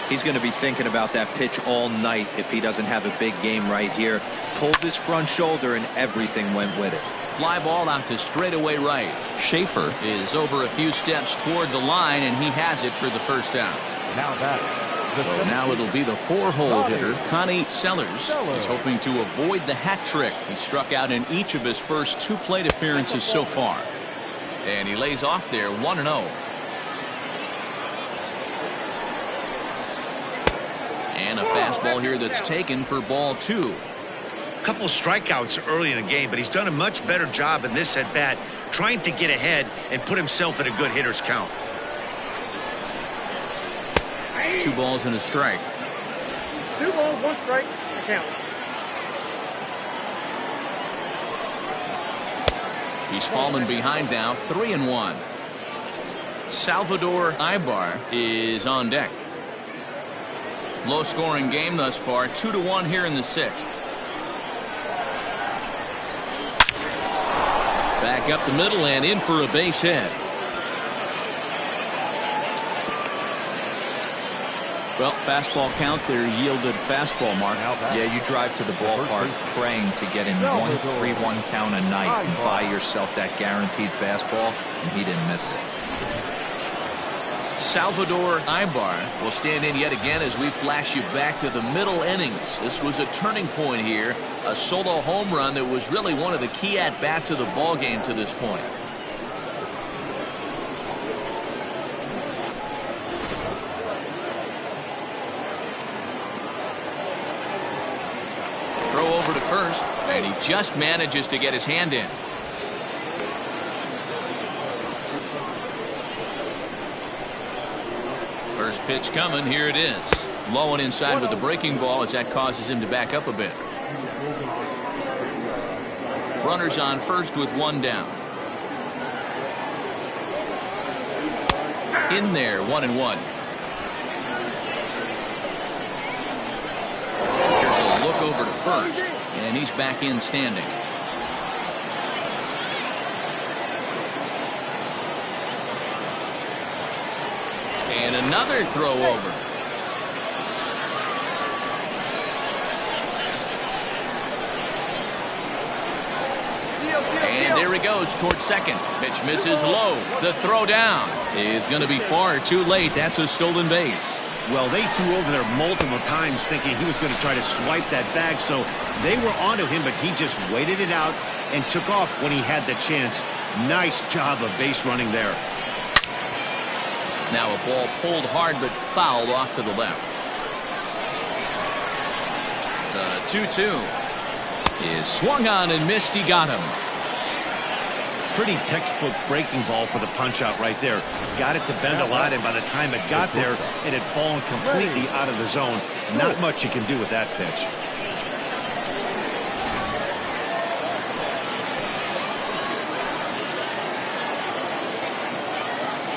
He's going to be thinking about that pitch all night if he doesn't have a big game right here. Pulled his front shoulder and everything went with it. Fly ball out to straightaway right. Schaefer is over a few steps toward the line, and he has it for the first out. Now that. So now it'll be the 4-hole hitter, Connie Sellers. He's hoping to avoid the hat trick. He struck out in each of his first 2 plate appearances so far. And he lays off there 1-0. And a fastball here that's taken for ball 2. A couple of strikeouts early in the game, but he's done a much better job in this at-bat trying to get ahead and put himself in a good hitter's count. 2 balls and a strike. 2 balls, 1 strike, count. He's fallen behind now, 3-1. Salvador Ibar is on deck. Low scoring game thus far, 2-1 here in the 6th. Back up the middle and in for a base hit. Well, fastball count there yielded fastball mark. Yeah, you drive to the ballpark praying to get in 1-3-1 count a night and buy yourself that guaranteed fastball, and he didn't miss it. Salvador Ibar will stand in yet again as we flash you back to the middle innings. This was a turning point here, a solo home run that was really one of the key at-bats of the ball game to this point. Throw over to first, and he just manages to get his hand in. First pitch coming. Here it is. Low and inside with the breaking ball as that causes him to back up a bit. Runners on first with 1 down. In there, 1-1. Here's a look over to first, and he's back in standing. And another throw over. And there he goes towards second. Pitch misses low. The throw down is going to be far too late. That's a stolen base. Well, they threw over there multiple times thinking he was going to try to swipe that bag, so they were onto him, but he just waited it out and took off when he had the chance. Nice job of base running there. Now a ball pulled hard but fouled off to the left. The 2-2 is swung on and missed. He got him. Pretty textbook breaking ball for the punch out right there. Got it to bend a lot, and by the time it got there, it had fallen completely out of the zone. Not much you can do with that pitch.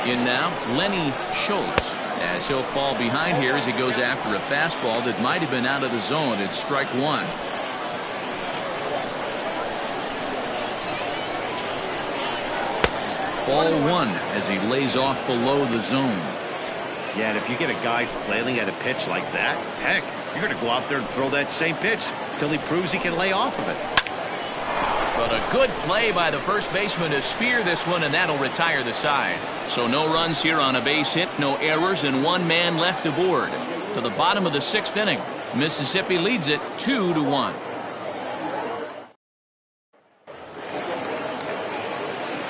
In now, Lenny Schultz, as he'll fall behind here as he goes after a fastball that might have been out of the zone. It's strike one. Ball one as he lays off below the zone. Yeah, and if you get a guy flailing at a pitch like that, heck, you're going to go out there and throw that same pitch till he proves he can lay off of it. But a good play by the first baseman to spear this one, and that'll retire the side. So no runs here on a base hit, no errors, and one man left aboard. To the bottom of the sixth inning, Mississippi leads it 2-1.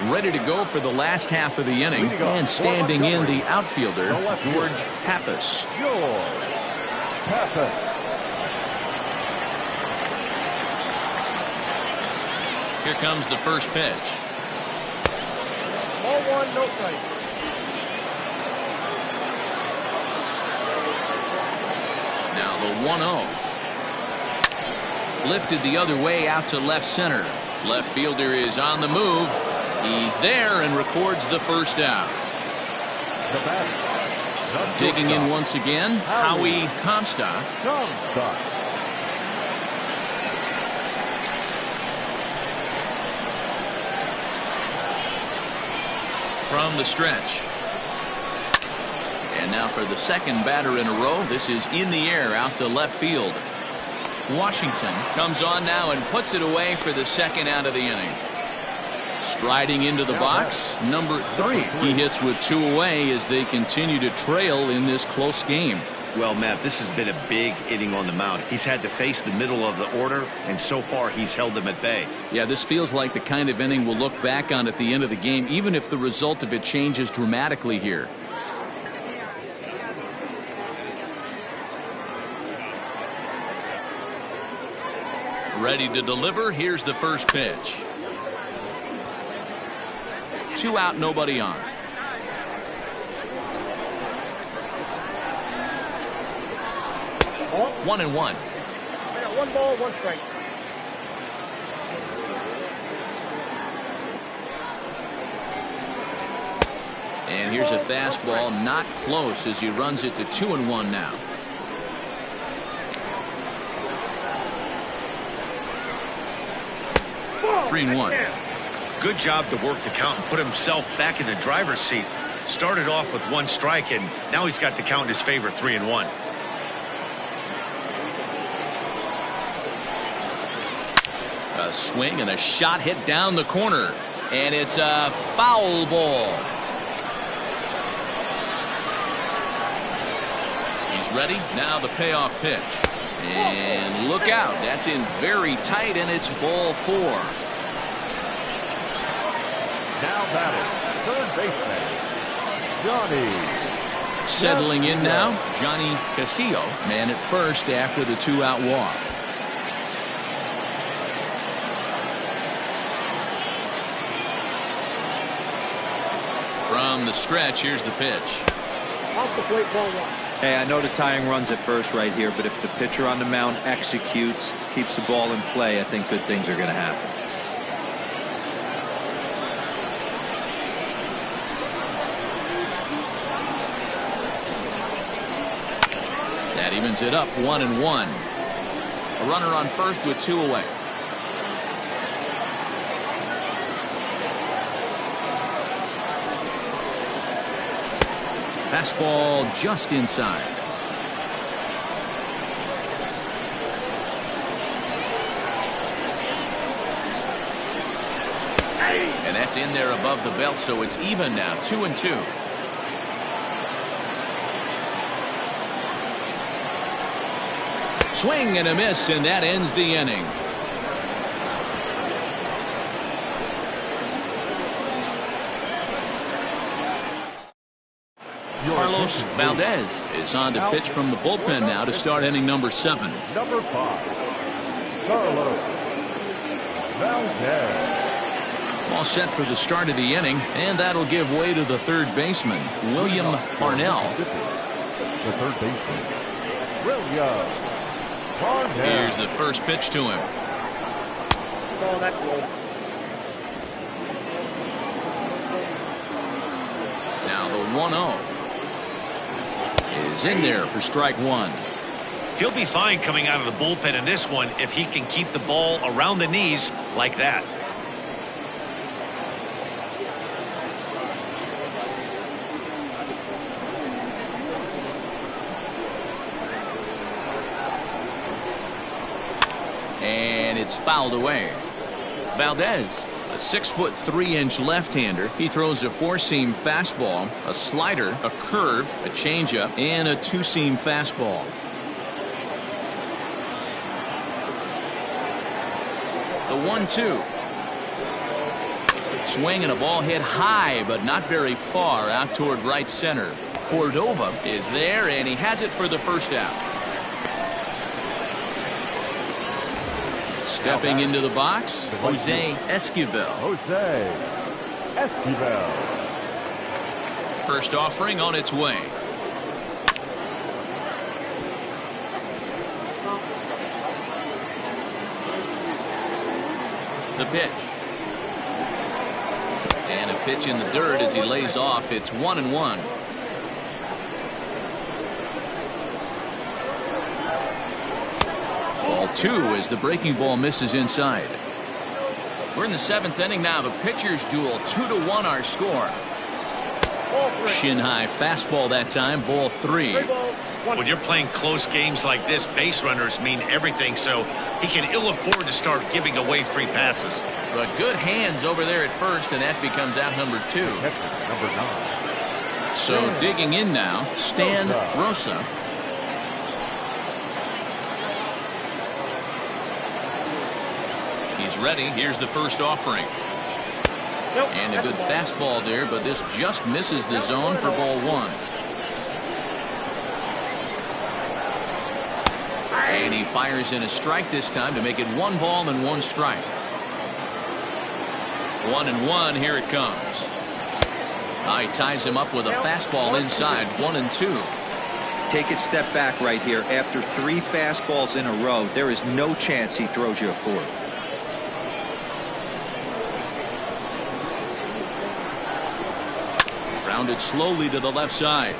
Ready to go for the last half of the inning, and standing in the outfielder, George Pappas. Here comes the first pitch. Ball one, no strike. Now the 1-0. Lifted the other way out to left center. Left fielder is on the move. He's there and records the first out. Digging in once again, Howie Comstock. From the stretch. And now for the second batter in a row. This is in the air out to left field. Washington comes on now and puts it away for the second out of the inning. Striding into the box, number 3. He hits with 2 away as they continue to trail in this close game. Well, Matt, this has been a big inning on the mound. He's had to face the middle of the order, and so far he's held them at bay. Yeah, this feels like the kind of inning we'll look back on at the end of the game, even if the result of it changes dramatically here. Ready to deliver. Here's the first pitch. 2 out, nobody on. Ball. 1-1. I got 1 ball, 1 strike. And here's a fastball, not close, as he runs it to 2-1 now. Ball. 3-1. Good job to work the count and put himself back in the driver's seat. Started off with 1 strike, and now he's got the count in his favor, 3-1. A swing and a shot hit down the corner, and it's a foul ball. He's ready. Now the payoff pitch. And look out. That's in very tight, and it's ball 4. Now batting, third baseman, Johnny. Settling in now, Johnny Castillo, man at first after the 2-out walk. From the stretch, here's the pitch. Off the plate, ball 1. Hey, I know the tying runs at first right here, but if the pitcher on the mound executes, keeps the ball in play, I think good things are going to happen. That evens it up, 1-1. A runner on first with 2 away. Fastball just inside. And that's in there above the belt, so it's even now, 2-2. Swing and a miss, and that ends the inning. Carlos Valdez is on to pitch from the bullpen now to start inning number 7. Number 5, Carlos Valdez. All set for the start of the inning, and that'll give way to the third baseman, William Parnell. The third baseman, William Parnell. Here's the first pitch to him. Oh, that's low. Now the 1-0 is in there for strike 1. He'll be fine coming out of the bullpen in this one if he can keep the ball around the knees like that. And it's fouled away. Valdez, a 6'3" left-hander. He throws a 4-seam fastball, a slider, a curve, a changeup, and a 2-seam fastball. The 1-2. Swing and a ball hit high, but not very far out toward right center. Cordova is there, and he has it for the first out. Stepping into the box, Jose Esquivel. Jose Esquivel. First offering on its way. The pitch. And a pitch in the dirt as he lays off. It's 1-1. Ball 2 as the breaking ball misses inside. We're in the 7th inning now. The pitchers duel. 2-1 our score. Shin high fastball that time. Ball 3. When you're playing close games like this, base runners mean everything, so he can ill afford to start giving away free passes. But good hands over there at first, and that becomes out number 2. Number 9. So digging in now, Stan Rosa. He's ready. Here's the first offering. And a good fastball there, but this just misses the zone for ball 1. And he fires in a strike this time to make it 1 ball and 1 strike. 1-1. Here it comes. He ties him up with a fastball inside. 1-2. Take a step back right here. After 3 fastballs in a row, there is no chance he throws you a 4th. Rounded slowly to the left side.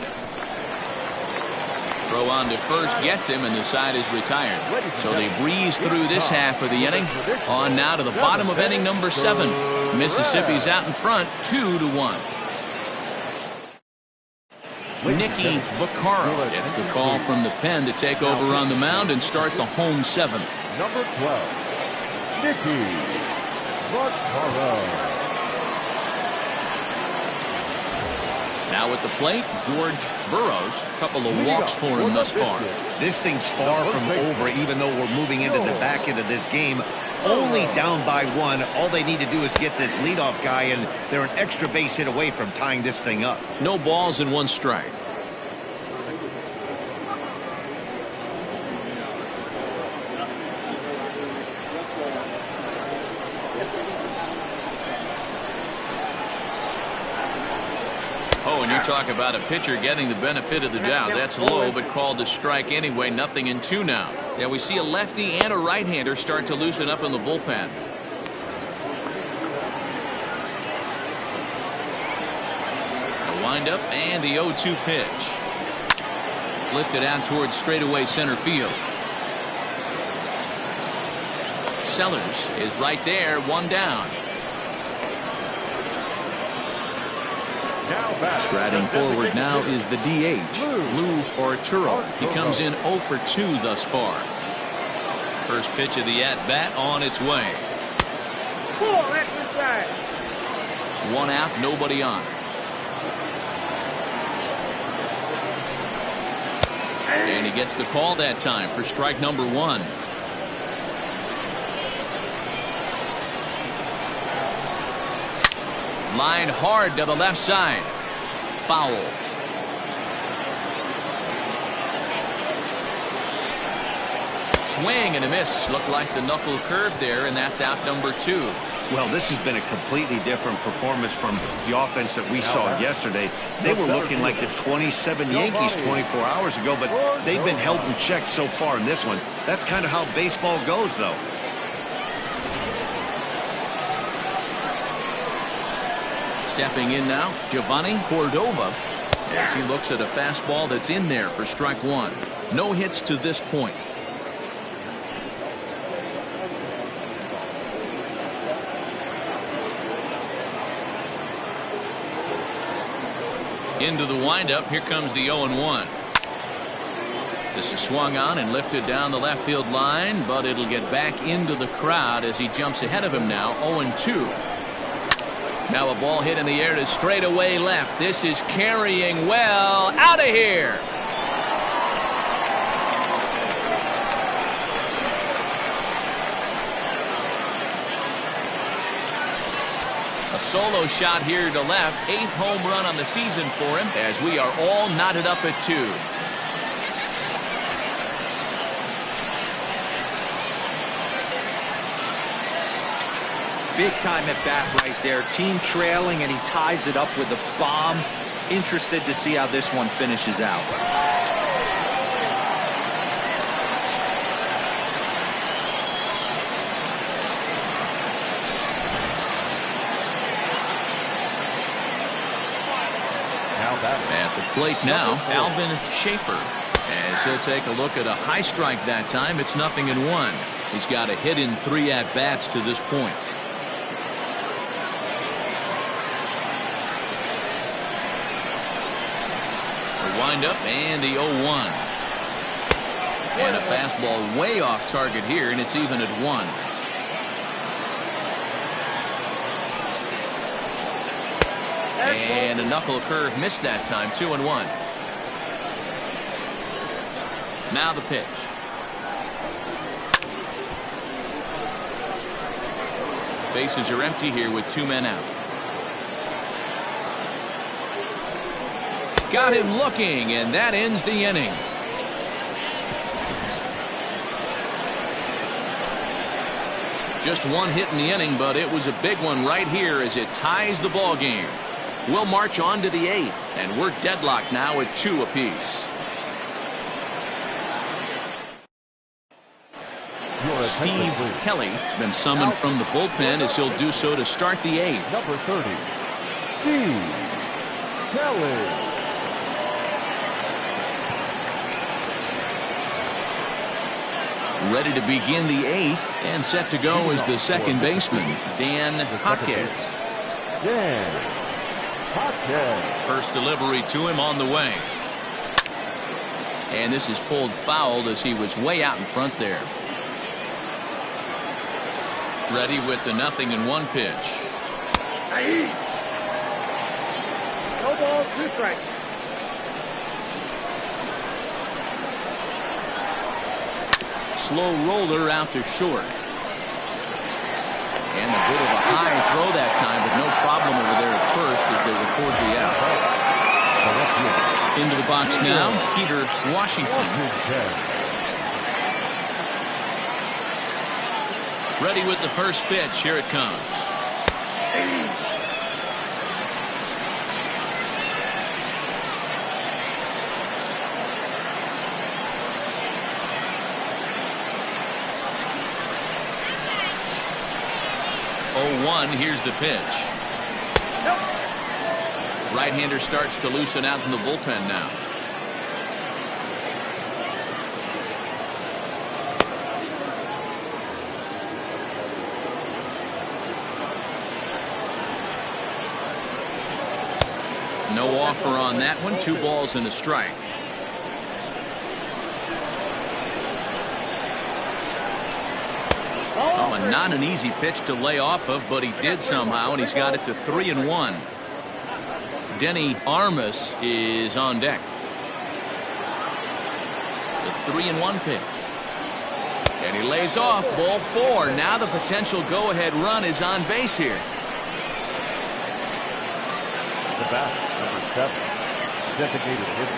Throw on to first gets him, and the side is retired. So they breeze through this half of the inning. On now to the bottom of inning number 7. Mississippi's out in front, 2-1. Nicky Vaccaro gets the call from the pen to take over on the mound and start the home 7th. Number 12, Nicky Vaccaro. Now at the plate, George Burroughs. A couple of walks for him thus far. This thing's far from over, even though we're moving into the back end of this game. Only down by 1. All they need to do is get this leadoff guy, and they're an extra base hit away from tying this thing up. No balls and 1 strike. Oh, and you talk about a pitcher getting the benefit of the doubt. That's low, but called a strike anyway. 0-2 now. Yeah, we see a lefty and a right-hander start to loosen up in the bullpen. A windup and the 0-2 pitch. Lifted out towards straightaway center field. Sellers is right there, 1 down. Striding forward now is the DH, Lou Arturo. He comes in 0 for 2 thus far. First pitch of the at-bat on its way. 1 out, nobody on. And he gets the call that time for strike number 1. Line hard to the left side. Foul. Swing and a miss. Looked like the knuckle curve there, and that's out number 2. Well, this has been a completely different performance from the offense that we saw yesterday. They were looking like the 27 Yankees 24 hours ago, but they've been held in check so far in this one. That's kind of how baseball goes, though. Stepping in now, Giovanni Cordova, as he looks at a fastball that's in there for strike 1. No hits to this point. Into the windup. Here comes the 0-1. This is swung on and lifted down the left field line, but it'll get back into the crowd as he jumps ahead of him now. 0-2. Now a ball hit in the air to straightaway left. This is carrying well. Out of here. A solo shot here to left. 8th home run on the season for him, as we are all knotted up at 2. Big time at bat right there. Team trailing, and he ties it up with a bomb. Interested to see how this one finishes out. At the plate now, Alvin Schaefer, as he'll take a look at a high strike that time. It's 0-1. He's got a hit in 3 at-bats to this point. The windup and the 0-1. And a fastball way off target here, and it's even at 1. And a knuckle curve missed that time. 2-1. Now the pitch. Bases are empty here with 2 men out. Got him looking, and that ends the inning. Just 1 hit in the inning, but it was a big one right here as it ties the ball game. We'll march on to the 8th, and we're deadlocked now at 2 apiece. Steve Kelly has been summoned from the bullpen, as he'll do so to start the 8th. Number 30, Steve Kelly. Ready to begin the 8th, and set to go is the second baseman, Dan Hawkins. Dan Hawkins. First delivery to him on the way. And this is pulled foul as he was way out in front there. Ready with the 0-1 pitch. No ball, 2 strikes. Slow roller out to short. And a bit of a high throw that time, but no problem over there at first as they record the out. Into the box now, Peter Washington. Ready with the first pitch. Here it comes. Here's the pitch. Right-hander starts to loosen out in the bullpen now. No offer on that one. 2 balls and a strike. Oh, and not an easy pitch to lay off of, but he did somehow, and he's got it to 3-1. Denny Armas is on deck. The 3-1 pitch. And he lays off. Ball 4. Now the potential go-ahead run is on base here. The bat, number 7, designated hitter.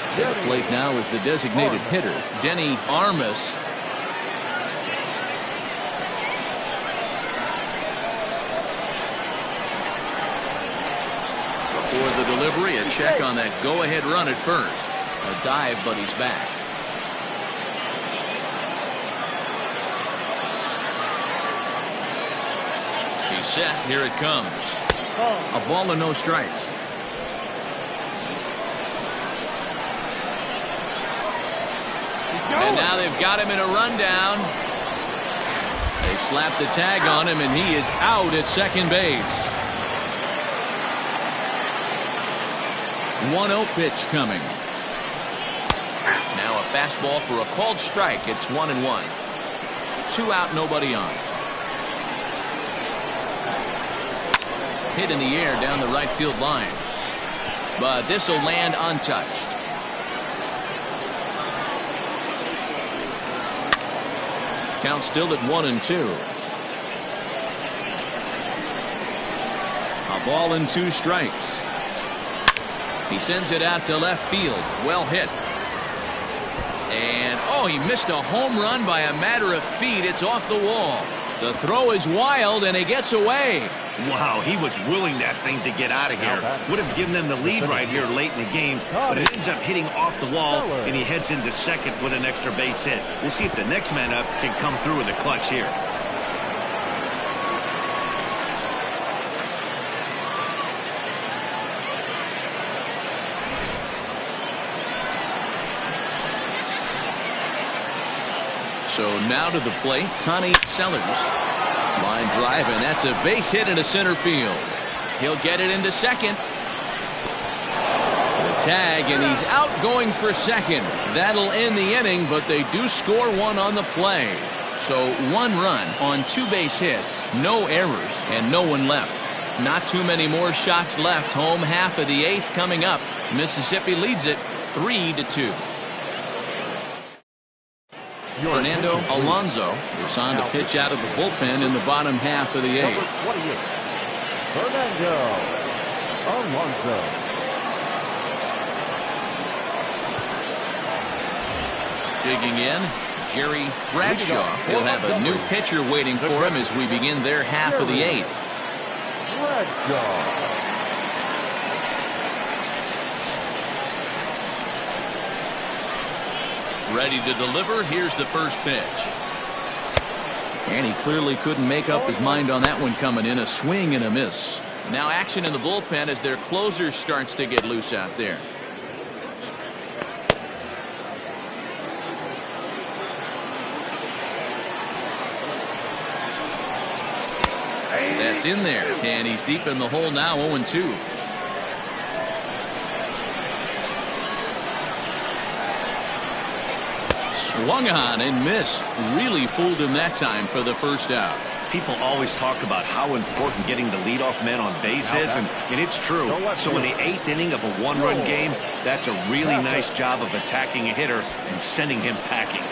At the plate now is the designated hitter, Denny Armas. Before the delivery, a check on that go-ahead run at first. A dive, but he's back. He's set. Here it comes. A ball and no strikes. And now they've got him in a rundown. They slap the tag on him, and he is out at second base. 1-0 pitch coming. Now a fastball for a called strike. It's 1-1. 2 out, nobody on. Hit in the air down the right field line. But this will land untouched. Count still at 1-2. A ball and 2 strikes. He sends it out to left field. Well hit. And oh, he missed a home run by a matter of feet. It's off the wall. The throw is wild, and he gets away. Wow, he was willing that thing to get out of here. Would have given them the lead right here late in the game, but it ends up hitting off the wall, and he heads into second with an extra base hit. We'll see if the next man up can come through with a clutch here. So now to the plate, Connie Sellers. Line drive, and that's a base hit into center field. He'll get it into second. The tag, and he's out going for second. That'll end the inning, but they do score 1 on the play. So 1 run on 2 base hits, no errors, and no one left. Not too many more shots left. Home half of the 8th coming up. Mississippi leads it 3-2. Fernando Alonso is on to pitch out of the bullpen in the bottom half of the 8th. Number 28, Fernando Alonso. Digging in, Jerry Bradshaw. He'll have a new pitcher waiting for him as we begin their half of the 8th. Bradshaw. Ready to deliver. Here's the first pitch. And he clearly couldn't make up his mind on that one coming in. A swing and a miss. Now action in the bullpen as their closer starts to get loose out there. That's in there. And he's deep in the hole now, 0-2. Swung on and missed. Really fooled him that time for the first out. People always talk about how important getting the leadoff man on base is, and it's true. So in the 8th inning of a 1-run game, that's a really nice job of attacking a hitter and sending him packing.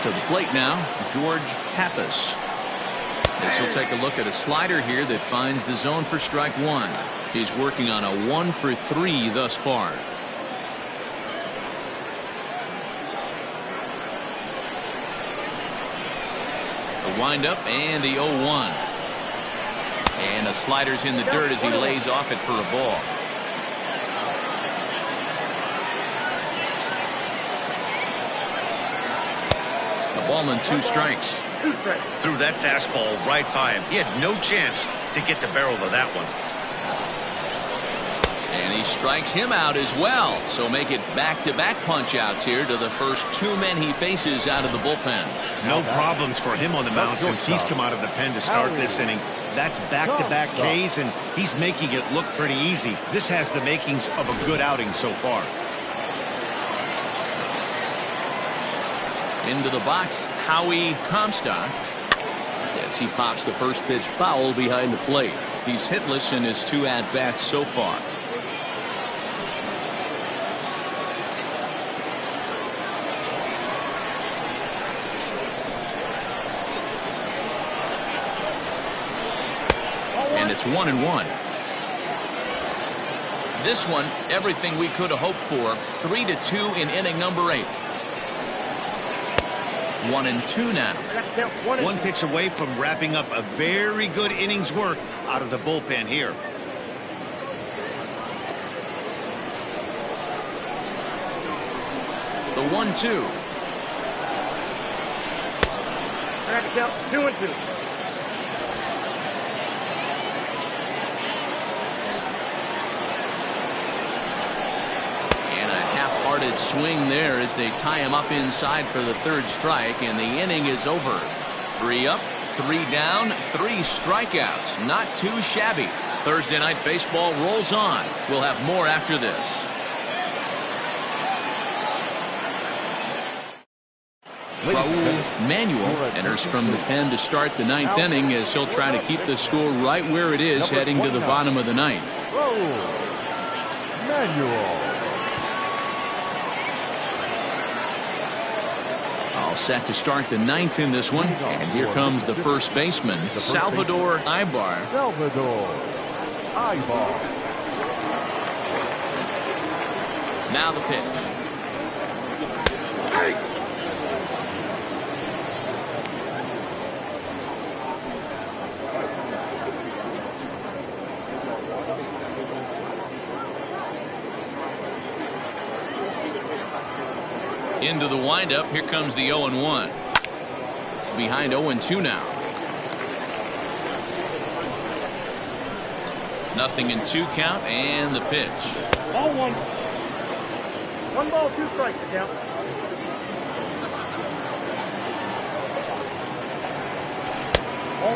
To the plate now, George Pappas. This will take a look at a slider here that finds the zone for strike 1. He's working on a 1-for-3 thus far. The windup and the 0-1. And the slider's in the dirt as he lays off it for a ball. A ball and 2 strikes. Threw that fastball right by him. He had no chance to get the barrel of that one. And he strikes him out as well. So make it back-to-back punch-outs here to the first 2 men he faces out of the bullpen. No problems for him on the mound since he's come out of the pen to start this inning. That's back-to-back Ks, and he's making it look pretty easy. This has the makings of a good outing so far. Into the box, Howie Comstock. As he pops the first pitch foul behind the plate. He's hitless in his 2 at-bats so far. And it's 1-1. This one, everything we could have hoped for. 3-2 in inning number 8. 1-2 now. One pitch away from wrapping up a very good innings work out of the bullpen here. The 1-2. Strike out 2-2. Swing there as they tie him up inside for the 3rd strike, and the inning is over. 3 up, 3 down, 3 strikeouts. Not too shabby. Thursday night baseball rolls on. We'll have more after this. Raul Manuel enters from the pen to start the 9th inning as he'll try to keep the score right where it is heading to the bottom of the 9th. Raul Manuel. All set to start the 9th in this one. And here comes the first baseman, Salvador Ibar. Now the pitch. Into the windup. Here comes the 0-1. Behind 0-2 now. 0-2 count, and the pitch. Ball 1. 1 ball, 2 strikes, count.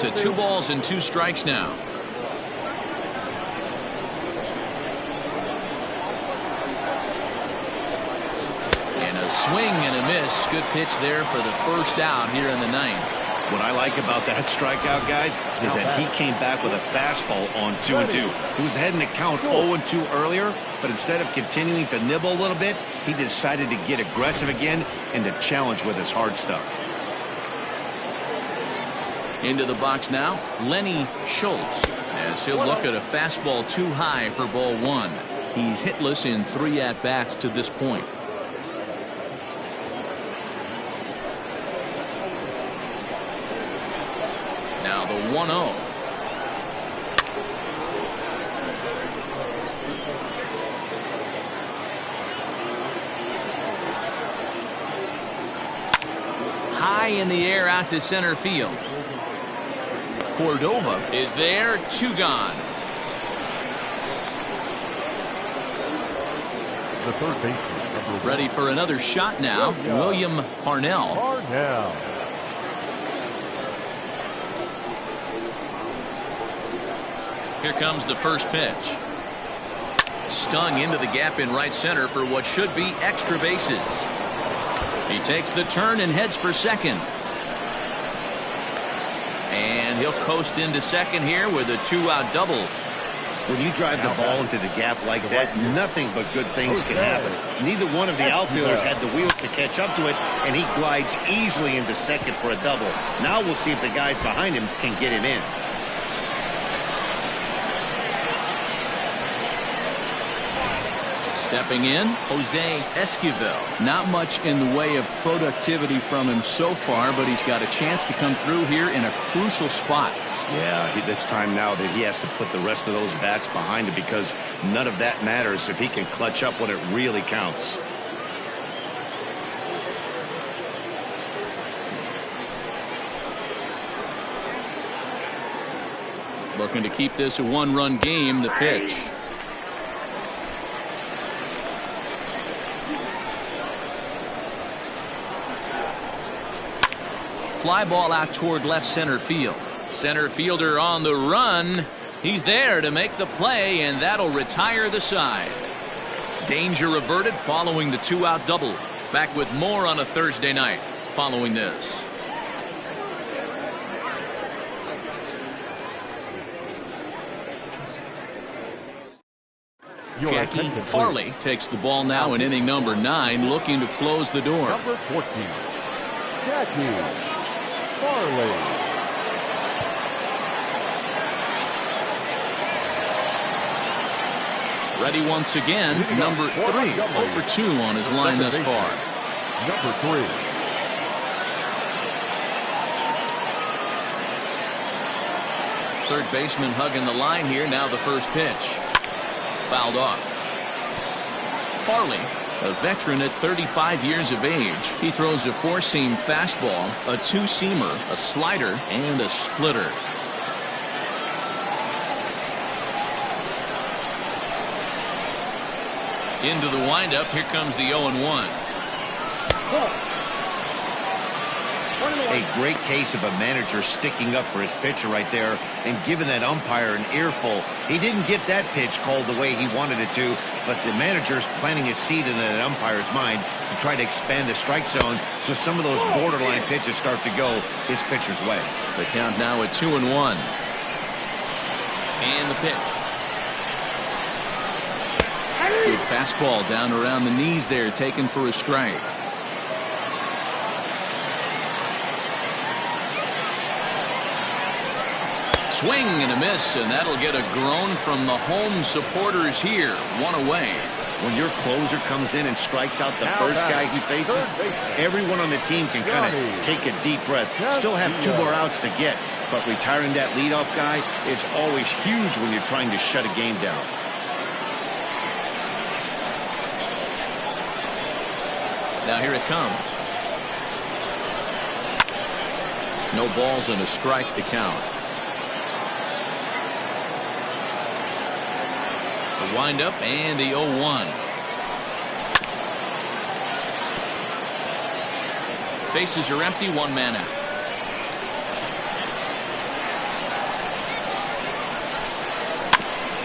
To 2 balls and 2 strikes now. Swing and a miss. Good pitch there for the 1st out here in the 9th. What I like about that strikeout, guys, is that he came back with a fastball on 2-2. He was ahead in the count 0-2 earlier, but instead of continuing to nibble a little bit, he decided to get aggressive again and to challenge with his hard stuff. Into the box now, Lenny Schultz, as he'll look at a fastball too high for ball 1. He's hitless in 3 at-bats to this point. Now the 1-0. High in the air out to center field. Cordova is there, 2 gone. The third baseman. Ready for another shot now, William Parnell. Here comes the first pitch. Stung into the gap in right center for what should be extra bases. He takes the turn and heads for second. And he'll coast into second here with a 2-out double. When you drive the ball into the gap like that, nothing but good things can happen. Neither one of the outfielders had the wheels to catch up to it, and he glides easily into second for a double. Now we'll see if the guys behind him can get him in. Stepping in, Jose Esquivel. Not much in the way of productivity from him so far, but he's got a chance to come through here in a crucial spot. Yeah, it's time now that he has to put the rest of those bats behind him, because none of that matters if he can clutch up when it really counts. Looking to keep this a 1-run game. The pitch. Fly ball out toward left center field. Center fielder on the run. He's there to make the play, and that'll retire the side. Danger averted following the 2-out double. Back with more on a Thursday night following this. Jackie Farley takes the ball now in inning number 9, looking to close the door. Number 14, Jackie Farley. Ready once again, number 3. 0 for 2 on his line thus far. Number 3. Third baseman hugging the line here. Now the first pitch. Fouled off. Farley, a veteran at 35 years of age. He throws a 4-seam fastball, a 2-seamer, a slider, and a splitter. Into the windup. Here comes the 0-1. A great case of a manager sticking up for his pitcher right there and giving that umpire an earful. He didn't get that pitch called the way he wanted it to, but the manager's planting his seed in that umpire's mind to try to expand the strike zone so some of those borderline pitches start to go his pitcher's way. The count now at 2-1. And the pitch. Good fastball down around the knees there, taken for a strike. Swing and a miss, and that'll get a groan from the home supporters here. 1 away. When your closer comes in and strikes out the first guy he faces, everyone on the team can kind of take a deep breath. Still have 2 more outs to get, but retiring that leadoff guy is always huge when you're trying to shut a game down. Now here it comes. No balls and a strike to count. The windup and the 0-1. Bases are empty, 1 man out.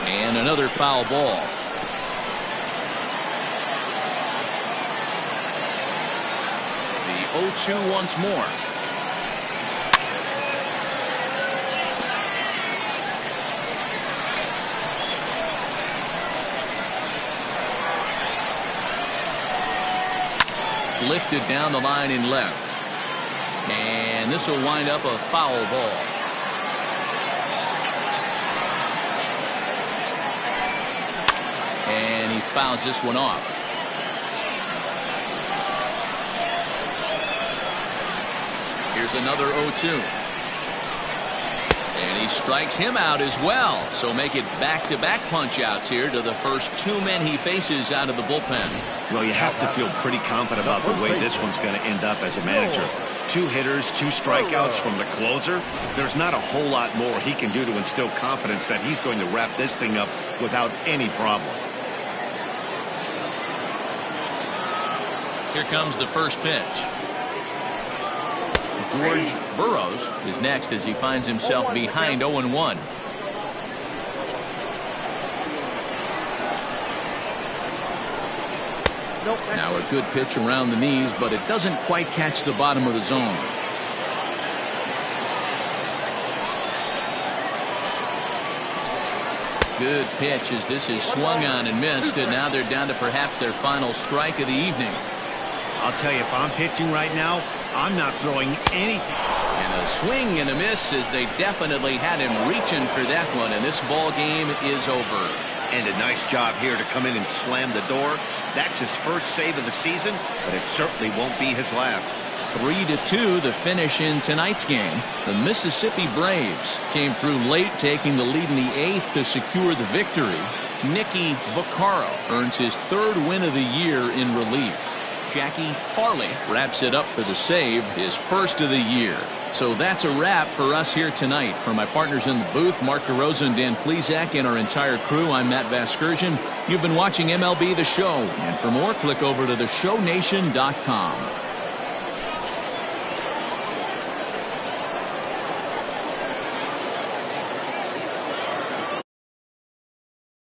And another foul ball. The 0-2 once more. Lifted down the line in left. And this will wind up a foul ball. And he fouls this one off. Here's another 0-2. And he strikes him out as well. So make it back-to-back punch-outs here to the first 2 men he faces out of the bullpen. Well, you have to feel pretty confident about the way this one's going to end up as a manager. 2 hitters, 2 strikeouts from the closer. There's not a whole lot more he can do to instill confidence that he's going to wrap this thing up without any problem. Here comes the first pitch. George Burroughs is next as he finds himself behind 0-1. Now a good pitch around the knees, but it doesn't quite catch the bottom of the zone. Good pitch as this is swung on and missed, and now they're down to perhaps their final strike of the evening. I'll tell you, if I'm pitching right now, I'm not throwing anything. And a swing and a miss as they definitely had him reaching for that one, and this ball game is over. And a nice job here to come in and slam the door. That's his first save of the season, but it certainly won't be his last. 3-2 the finish in tonight's game. The Mississippi Braves came through late, taking the lead in the 8th to secure the victory. Nicky Vaccaro earns his 3rd win of the year in relief. Jackie Farley wraps it up for the save, his 1st of the year. So that's a wrap for us here tonight. For my partners in the booth, Mark DeRosa and Dan Plesac, and our entire crew, I'm Matt Vasgersian. You've been watching MLB The Show. And for more, click over to theshownation.com.